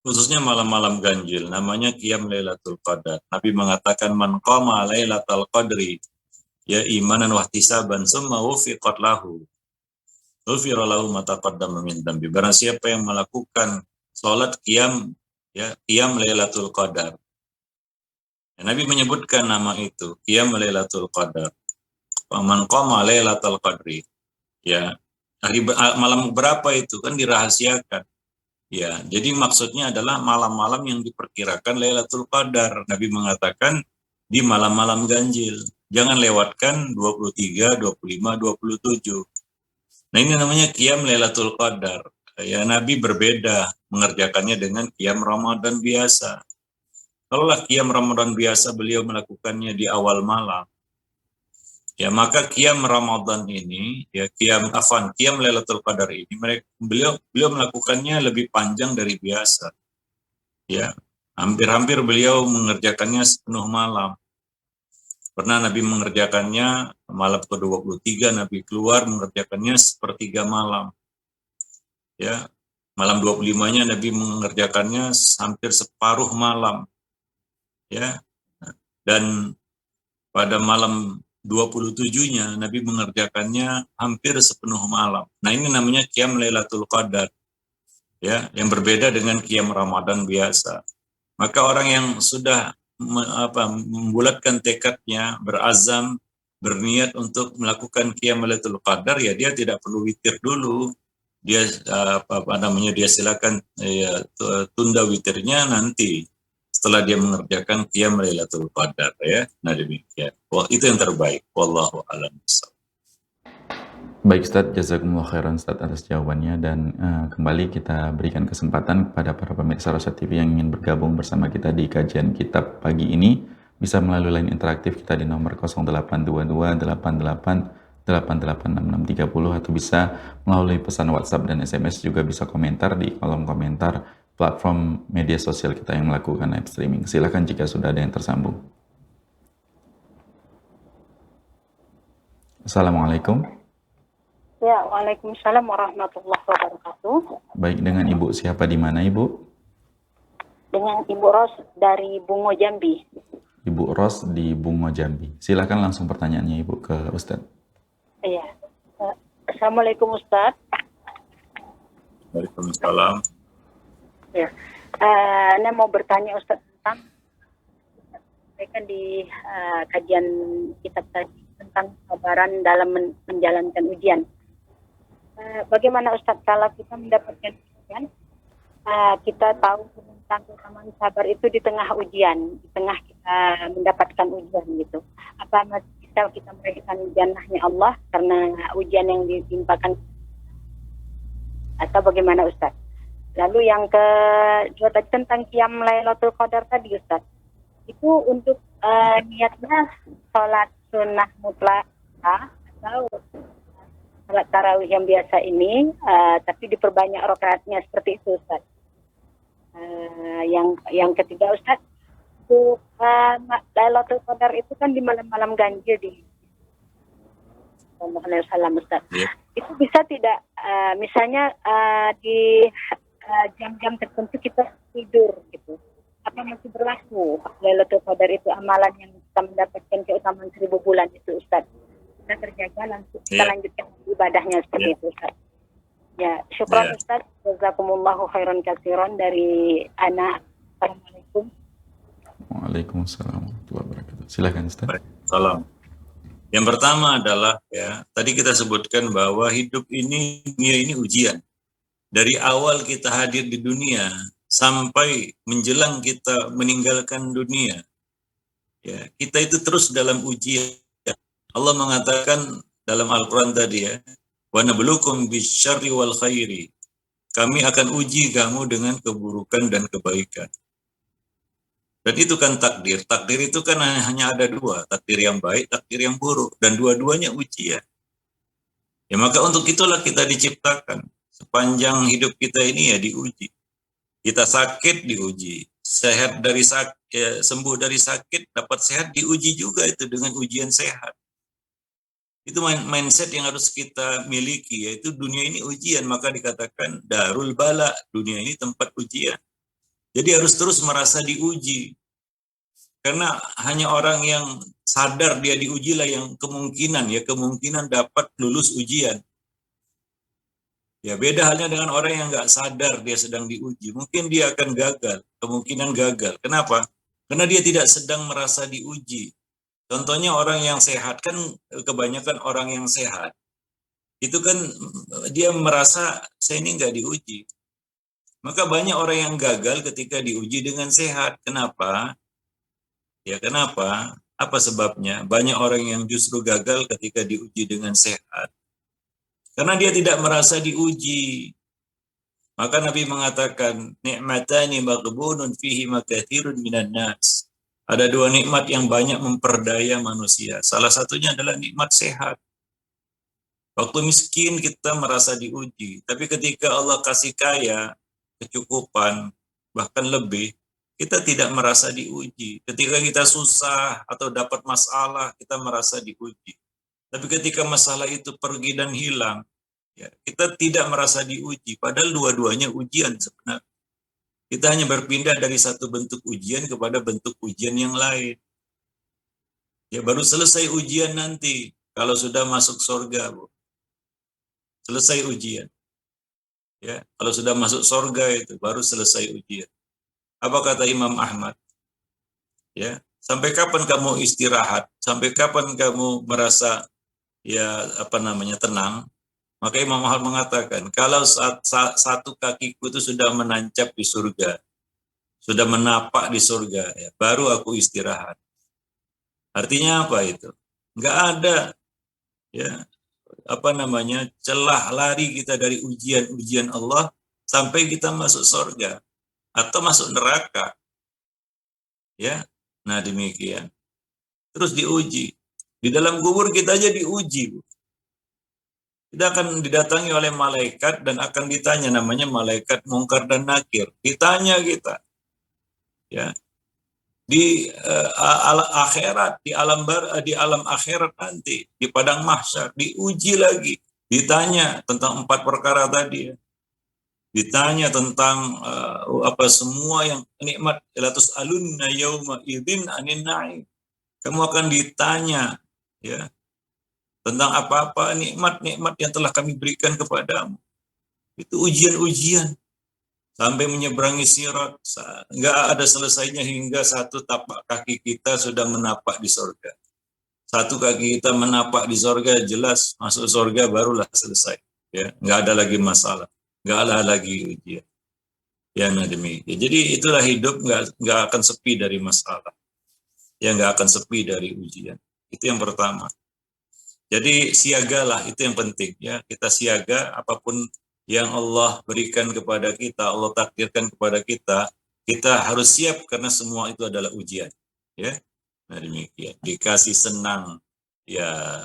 Khususnya malam-malam ganjil, namanya Qiyam Lailatul Qadar. Nabi mengatakan man qama Lailatul Qadri ya imanan wa ihtisaban summa wufiqat lahu. Ghufira lahu ma taqaddama min dzambi. Barang siapa yang melakukan salat Qiyam Lailatul Qadar. Ya, Nabi menyebutkan nama itu, Qiyam Lailatul Qadar. Man qama Lailatul Qadri. Ya, malam berapa itu kan dirahasiakan. Ya, jadi maksudnya adalah malam-malam yang diperkirakan Lailatul Qadar. Nabi mengatakan di malam-malam ganjil. Jangan lewatkan 23, 25, 27. Nah, ini namanya Qiyam Lailatul Qadar. Ya, Nabi berbeda mengerjakannya dengan Qiyam Ramadan biasa. Kalaulah Qiyam Ramadan biasa beliau melakukannya di awal malam, ya maka Qiyam Ramadan ini, ya Qiyam Lailatul Qadar ini, beliau melakukannya lebih panjang dari biasa. Ya, hampir-hampir beliau mengerjakannya sepenuh malam. Pernah Nabi mengerjakannya malam ke-23, Nabi keluar mengerjakannya sepertiga malam. Ya, malam 25-nya Nabi mengerjakannya hampir separuh malam. ya. Dan pada malam 27-nya Nabi mengerjakannya hampir sepenuh malam. Nah, ini namanya qiyam Lailatul Qadar, ya, yang berbeda dengan qiyam Ramadan biasa. Maka orang yang sudah membulatkan tekadnya, berazam, berniat untuk melakukan qiyam Lailatul Qadar, ya dia tidak perlu witir dulu. Dia dia silakan ya, tunda witirnya nanti setelah dia mengerjakan qiyam Lailatul Qadar, ya. Nah, demikian. Wah, itu yang terbaik. Wallahu a'lam. Baik Ustadz, jazakumullah khairan Ustadz atas jawabannya, dan kembali kita berikan kesempatan kepada para pemirsa Rosyad TV yang ingin bergabung bersama kita di kajian kitab pagi ini, bisa melalui line interaktif kita di nomor 082288886630, atau bisa melalui pesan WhatsApp dan SMS, juga bisa komentar di kolom komentar platform media sosial kita yang melakukan live streaming. Silakan jika sudah ada yang tersambung. Assalamualaikum. Ya, waalaikumsalam warahmatullahi wabarakatuh. Baik, dengan Ibu siapa di mana Ibu? Dengan Ibu Ros dari Bungo Jambi. Ibu Ros di Bungo Jambi. Silakan langsung pertanyaannya Ibu ke Ustadz. Iya. Assalamualaikum Ustadz. Waalaikumsalam. Ya. Saya mau bertanya Ustadz tentang sampaikan di kajian kitab tadi tentang kesabaran dalam menjalankan ujian. Bagaimana Ustadz kalau kita mendapatkan ujian, kita tahu tentang keutamaan sabar itu di tengah ujian, di tengah kita mendapatkan ujian gitu. Apa kita meraihkan jannahnya Allah karena ujian yang ditimpakan, atau bagaimana Ustadz? Lalu yang kedua tadi tentang qiyam Lailatul Qadar tadi Ustadz, itu untuk niatnya sholat sunnah mutlak atau sholat tarawih yang biasa ini, tapi diperbanyak rakaatnya seperti itu Ustaz. Yang ketiga Ustaz, untuk Lailatul Qadar itu kan di malam-malam ganjil di Sallallahu Alaihi Wasallam Ustaz. Ya. Itu bisa tidak misalnya di jam-jam tertentu kita tidur gitu. Apa masih berlaku Lailatul Qadar itu amalan yang kita mendapatkan keutamaan 1000 bulan itu Ustaz? Kita terjaga langsung kita lanjutkan ibadahnya seperti itu Ustaz. Ya, syukran Ustaz. Jazakumullahu khairan katsiran dari anak. Assalamualaikum. Waalaikumsalam warahmatullahi wabarakatuh. Silakan Ustaz. Salam. Yang pertama adalah, ya, tadi kita sebutkan bahwa hidup ini, dunia ini ujian. Dari awal kita hadir di dunia sampai menjelang kita meninggalkan dunia, ya, kita itu terus dalam ujian. Allah mengatakan dalam Al-Quran tadi, ya, wa nabluukum bisyarri wal khairi. Kami akan uji kamu dengan keburukan dan kebaikan. Dan itu kan takdir. Takdir itu kan hanya ada dua, takdir yang baik, takdir yang buruk, dan dua-duanya ujian. Ya, maka untuk itulah kita diciptakan. Sepanjang hidup kita ini ya diuji. Kita sakit diuji, sehat dari sakit, sembuh dari sakit, dapat sehat diuji juga itu dengan ujian sehat. Itu mindset yang harus kita miliki, yaitu dunia ini ujian, maka dikatakan darul bala, dunia ini tempat ujian. Jadi harus terus merasa diuji. Karena hanya orang yang sadar dia diuji lah yang kemungkinan dapat lulus ujian. Ya, beda halnya dengan orang yang nggak sadar dia sedang diuji. Mungkin dia akan gagal, kemungkinan gagal. Kenapa? Karena dia tidak sedang merasa diuji. Contohnya orang yang sehat, kan kebanyakan orang yang sehat itu kan dia merasa saya ini nggak diuji. Maka banyak orang yang gagal ketika diuji dengan sehat. Kenapa? Ya, kenapa? Apa sebabnya? Banyak orang yang justru gagal ketika diuji dengan sehat. Karena dia tidak merasa diuji. Maka Nabi mengatakan, ni'matani maghbunun fihi makathirun minan nas. Ada dua nikmat yang banyak memperdaya manusia. Salah satunya adalah nikmat sehat. Waktu miskin kita merasa diuji. Tapi ketika Allah kasih kaya, kecukupan, bahkan lebih, kita tidak merasa diuji. Ketika kita susah atau dapat masalah, kita merasa diuji. Tapi ketika masalah itu pergi dan hilang, ya, kita tidak merasa diuji. Padahal dua-duanya ujian sebenarnya. Kita hanya berpindah dari satu bentuk ujian kepada bentuk ujian yang lain. Ya baru selesai ujian nanti kalau sudah masuk surga, Bu. Selesai ujian. Ya, kalau sudah masuk surga itu baru selesai ujian. Apa kata Imam Ahmad? Ya, sampai kapan kamu istirahat? Sampai kapan kamu merasa tenang? Maka Imam Ahmad mengatakan, kalau satu kakiku itu sudah menancap di surga, sudah menapak di surga, ya, baru aku istirahat. Artinya apa itu? Enggak ada ya celah lari kita dari ujian-ujian Allah sampai kita masuk surga atau masuk neraka. Ya. Nah, demikian. Terus diuji. Di dalam kubur kita aja diuji, Bu. Kita akan didatangi oleh malaikat dan akan ditanya, namanya malaikat Mungkar dan Nakir. Ditanya kita. Ya. Di akhirat, di alam akhirat nanti, di padang mahsyar, diuji lagi, ditanya tentang 4 perkara tadi, ya. Ditanya tentang semua yang nikmat, latus alunna yauma idzin anin na'im. Kamu akan ditanya, ya, tentang apa-apa nikmat-nikmat yang telah kami berikan kepadamu. Itu ujian-ujian sampai menyeberangi sirat, nggak ada selesainya hingga satu tapak kaki kita sudah menapak di surga. Satu kaki kita menapak di surga, jelas masuk surga barulah selesai. Ya, nggak ada lagi masalah, nggak ada lagi ujian. Ya, nah demikian. Jadi itulah hidup, nggak akan sepi dari masalah. Ya, nggak akan sepi dari ujian. Itu yang pertama. Jadi siagalah, itu yang penting. Ya, kita siaga apapun yang Allah berikan kepada kita, Allah takdirkan kepada kita, kita harus siap karena semua itu adalah ujian. Ya, nah demikian. Dikasih senang, ya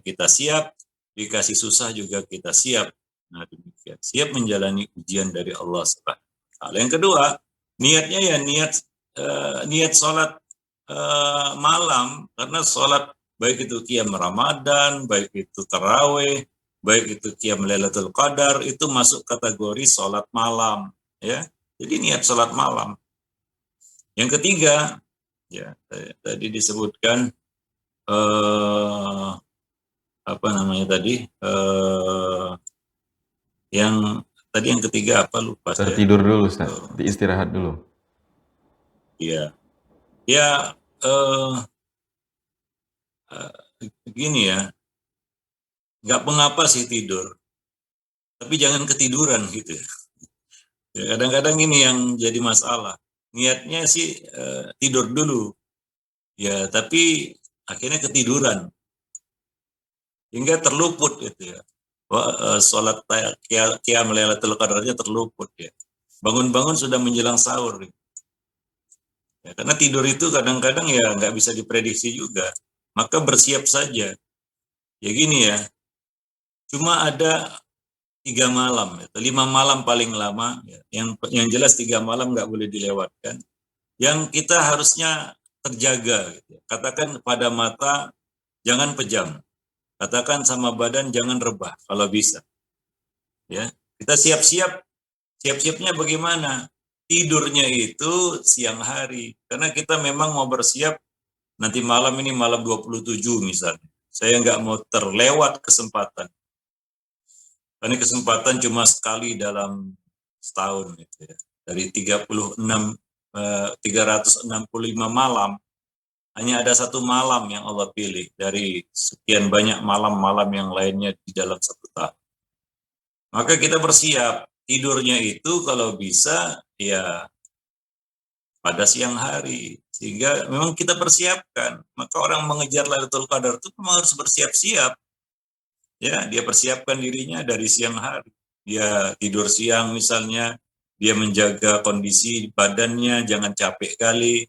kita siap. Dikasih susah juga kita siap. Nah demikian. Siap menjalani ujian dari Allah SWT. Yang kedua, niatnya ya niat sholat malam, karena sholat baik itu qiyam Ramadan, baik itu tarawih, baik itu qiyam Lailatul Qadar, itu masuk kategori sholat malam, ya. Jadi niat sholat malam. Yang ketiga, ya tadi disebutkan yang ketiga apa lupa saya. Tertidur dulu, Ustaz. Istirahat dulu. Iya. Ya begini ya. Nggak mengapa sih tidur, tapi jangan ketiduran gitu. Ya, kadang-kadang ini yang jadi masalah. Niatnya sih tidur dulu, ya tapi akhirnya ketiduran, hingga terluput gitu ya. Sholat qiyam Lailatul Qadarnya terluput ya. Bangun-bangun sudah menjelang sahur. Ya, karena tidur itu kadang-kadang ya nggak bisa diprediksi juga. Maka bersiap saja. Ya gini ya. Cuma ada 3 malam, 5 malam paling lama, yang jelas 3 malam nggak boleh dilewatkan. Yang kita harusnya terjaga, gitu. Katakan pada mata jangan pejam, katakan sama badan jangan rebah kalau bisa. Ya, kita siap-siapnya bagaimana? Tidurnya itu siang hari, karena kita memang mau bersiap nanti malam ini malam 27 misalnya. Saya nggak mau terlewat kesempatan. Ini kesempatan cuma sekali dalam setahun gitu ya. Dari 365 malam, hanya ada 1 malam yang Allah pilih dari sekian banyak malam-malam yang lainnya di dalam 1 tahun. Maka kita bersiap, tidurnya itu kalau bisa ya pada siang hari, sehingga memang kita persiapkan. Maka orang mengejar Lailatul Qadar itu memang harus bersiap-siap. Ya, dia persiapkan dirinya dari siang hari. Dia tidur siang misalnya, dia menjaga kondisi badannya, jangan capek kali.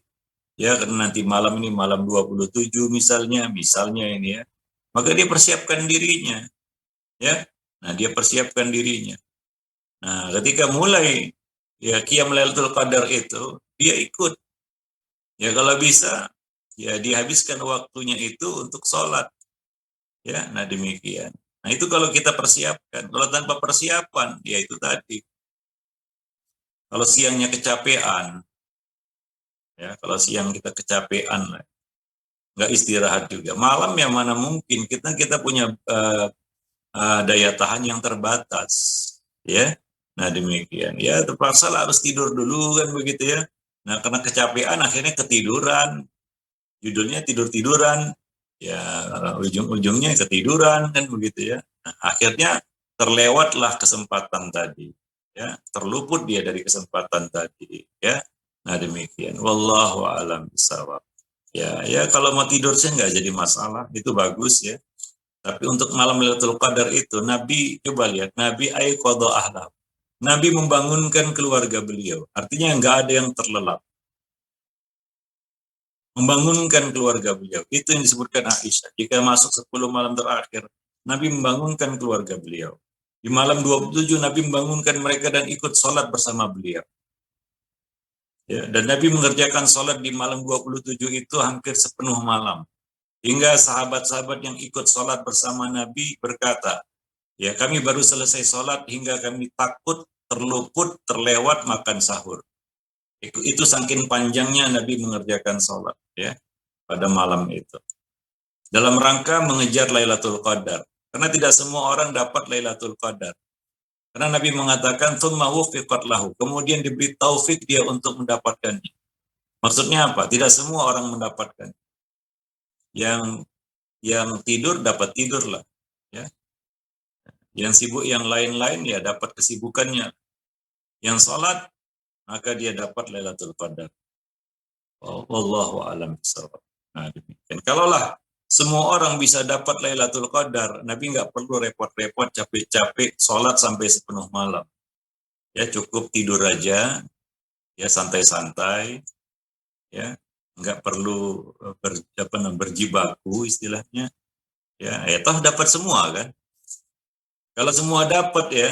Ya, karena nanti malam ini malam 27 misalnya ini ya. Maka dia persiapkan dirinya. Ya. Nah, dia persiapkan dirinya. Nah, ketika mulai ya qiyam Lailatul Qadar itu, dia ikut. Ya, kalau bisa ya dihabiskan waktunya itu untuk sholat. Ya, nah demikian. Nah itu kalau kita persiapkan. Kalau tanpa persiapan, ya itu tadi. Kalau siangnya kecapean, ya kalau siang kita kecapean, nggak istirahat juga. Malam yang mana mungkin kita punya daya tahan yang terbatas, ya. Nah demikian, ya terpaksa harus tidur dulu kan begitu ya. Nah karena kecapean akhirnya ketiduran, judulnya tidur-tiduran, ya ujung-ujungnya ketiduran kan begitu ya. Nah, akhirnya terlewatlah kesempatan tadi, ya terluput dia dari kesempatan tadi, ya. Nah demikian, wallahu a'lam bishawab. Ya kalau mau tidur sih nggak jadi masalah, itu bagus ya. Tapi untuk malam Lailatul Qadar itu, Nabi, coba lihat, Nabi aiqadha ahlahu. Nabi membangunkan keluarga beliau. Artinya nggak ada yang terlelap. Membangunkan keluarga beliau. Itu yang disebutkan Aisyah. Jika masuk 10 malam terakhir, Nabi membangunkan keluarga beliau. Di malam 27, Nabi membangunkan mereka dan ikut sholat bersama beliau. Ya, dan Nabi mengerjakan sholat di malam 27 itu hampir sepenuh malam. Hingga sahabat-sahabat yang ikut sholat bersama Nabi berkata, ya kami baru selesai sholat hingga kami takut terluput, terlewat makan sahur. Itu saking panjangnya Nabi mengerjakan sholat ya pada malam itu. Dalam rangka mengejar Lailatul Qadar. Karena tidak semua orang dapat Lailatul Qadar. Karena Nabi mengatakan, "Tsumma wufiqat lahu." Kemudian diberi taufik dia untuk mendapatkannya. Maksudnya apa? Tidak semua orang mendapatkan. Yang tidur dapat tidur lah, ya. Yang sibuk yang lain-lain ya dapat kesibukannya. Yang sholat maka dia dapat Lailatul Qadar. Wallahu a'lam bishawab. Nah, demikian. Kalaulah semua orang bisa dapat Lailatul Qadar, Nabi nggak perlu repot-repot, capek-capek sholat sampai sepenuh malam. Ya cukup tidur aja, ya santai-santai, ya nggak perlu berjibaku istilahnya. Ya toh dapat semua kan. Kalau semua dapat ya,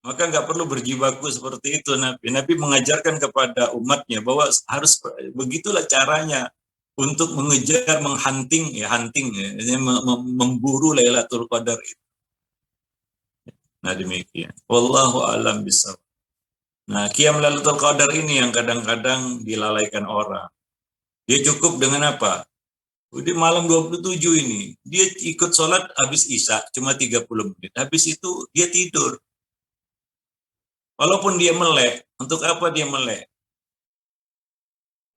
maka nggak perlu berjibaku seperti itu. Nabi mengajarkan kepada umatnya bahwa harus begitulah caranya untuk mengejar, hunting ya, memburu Lailatul Qadar itu. Nah demikian. Wallahu a'lam bishawab. Nah, qiyam Lailatul Qadar ini yang kadang-kadang dilalaikan orang. Dia cukup dengan apa? Di malam 27 ini, dia ikut sholat habis Isya, cuma 30 menit. Habis itu dia tidur. Walaupun dia melek, untuk apa dia melek?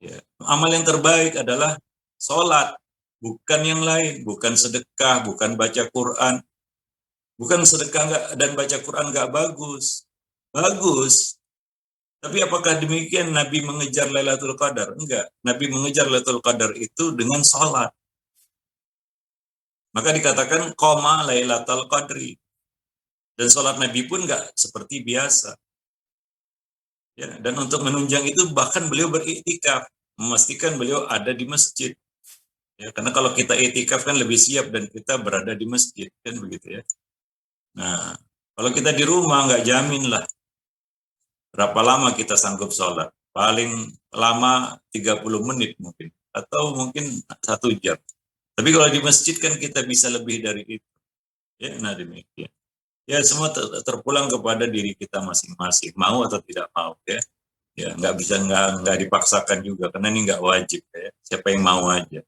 Ya, amal yang terbaik adalah sholat, bukan yang lain, bukan sedekah, bukan baca Quran. Bukan sedekah dan baca Quran nggak bagus. Bagus. Tapi apakah demikian Nabi mengejar Lailatul Qadar? Enggak. Nabi mengejar Lailatul Qadar itu dengan sholat. Maka dikatakan qoma Lailatul Qadri. Dan sholat Nabi pun enggak seperti biasa. Ya, dan untuk menunjang itu bahkan beliau beriktikaf, memastikan beliau ada di masjid. Ya, karena kalau kita iktikaf kan lebih siap dan kita berada di masjid, kan begitu ya. Nah, kalau kita di rumah nggak jamin lah berapa lama kita sanggup sholat. Paling lama 30 menit mungkin, atau mungkin 1 jam. Tapi kalau di masjid kan kita bisa lebih dari itu. Ya, nah demikian. Ya semua terpulang kepada diri kita masing-masing, mau atau tidak mau ya. Ya nggak bisa nggak dipaksakan juga karena ini nggak wajib ya. Siapa yang mau aja.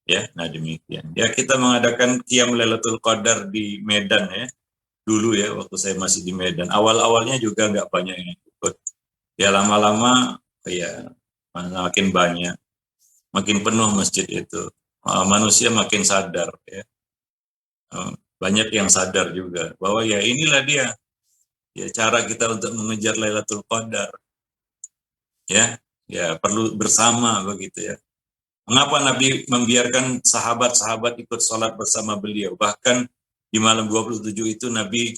Ya, nah demikian. Ya kita mengadakan qiyam Lailatul Qadar di Medan ya. Dulu ya waktu saya masih di Medan. Awal-awalnya juga nggak banyak yang ikut. Ya lama-lama ya makin banyak, makin penuh masjid itu. Manusia makin sadar ya. Banyak yang sadar juga bahwa ya inilah dia ya cara kita untuk mengejar Lailatul Qadar. Ya perlu bersama begitu ya. Mengapa Nabi membiarkan sahabat-sahabat ikut sholat bersama beliau? Bahkan di malam 27 itu Nabi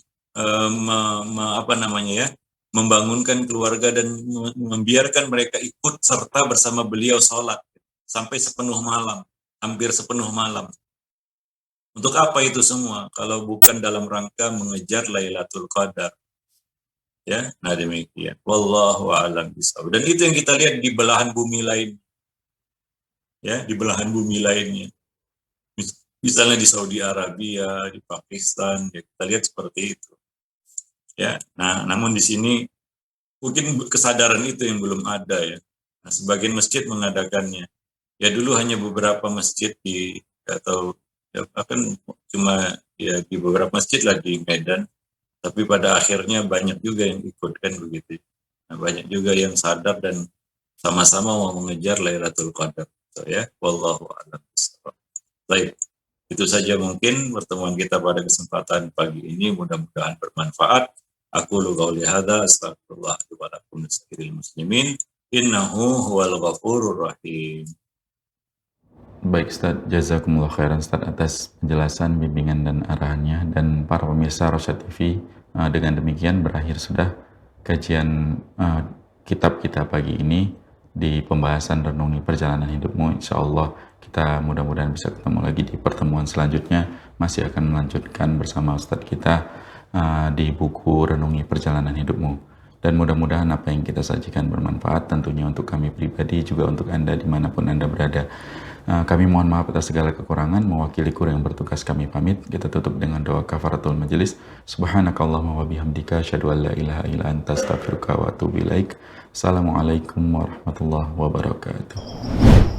membangunkan keluarga dan membiarkan mereka ikut serta bersama beliau sholat sampai sepenuh malam, hampir sepenuh malam. Untuk apa itu semua? Kalau bukan dalam rangka mengejar Lailatul Qadar. Ya, nah demikian. Wallahu a'lam bishawab. Dan itu yang kita lihat di belahan bumi lain. Ya, di belahan bumi lainnya. Misalnya di Saudi Arabia, di Pakistan, ya kita lihat seperti itu. Ya, nah namun di sini mungkin kesadaran itu yang belum ada ya. Nah, sebagian masjid mengadakannya. Ya dulu hanya beberapa masjid di atau ya, akan cuma ya di beberapa masjid lah di Medan, tapi pada akhirnya banyak juga yang ikut kan begitu. Nah, banyak juga yang sadar dan sama-sama mau mengejar Lailatul Qadar. So, ya, wallahu a'lam bishawab. Baik, itu saja mungkin pertemuan kita pada kesempatan pagi ini. Mudah-mudahan bermanfaat. Aku qauli hadza astagfirullah wa lakum muslimin. Innahu huwal ghafurur rahim. Baik Ustaz, jazakumullah khairan Ustaz atas penjelasan, bimbingan dan arahannya. Dan para pemirsa Rosyad TV, dengan demikian berakhir sudah kajian kitab kita pagi ini di pembahasan renungi perjalanan hidupmu. Insya Allah kita mudah-mudahan bisa ketemu lagi di pertemuan selanjutnya. Masih akan melanjutkan bersama Ustadz kita di buku Renungi Perjalanan Hidupmu. Dan mudah-mudahan apa yang kita sajikan bermanfaat tentunya untuk kami pribadi, juga untuk Anda dimanapun Anda berada. Kami mohon maaf atas segala kekurangan. Mewakili kru yang bertugas kami pamit. Kita tutup dengan doa kafaratul majelis. Subhanakallahumma wa bihamdika asyhadu an la ilaha illa anta astaghfiruka wa atubu ilaik. Assalamualaikum warahmatullahi wabarakatuh.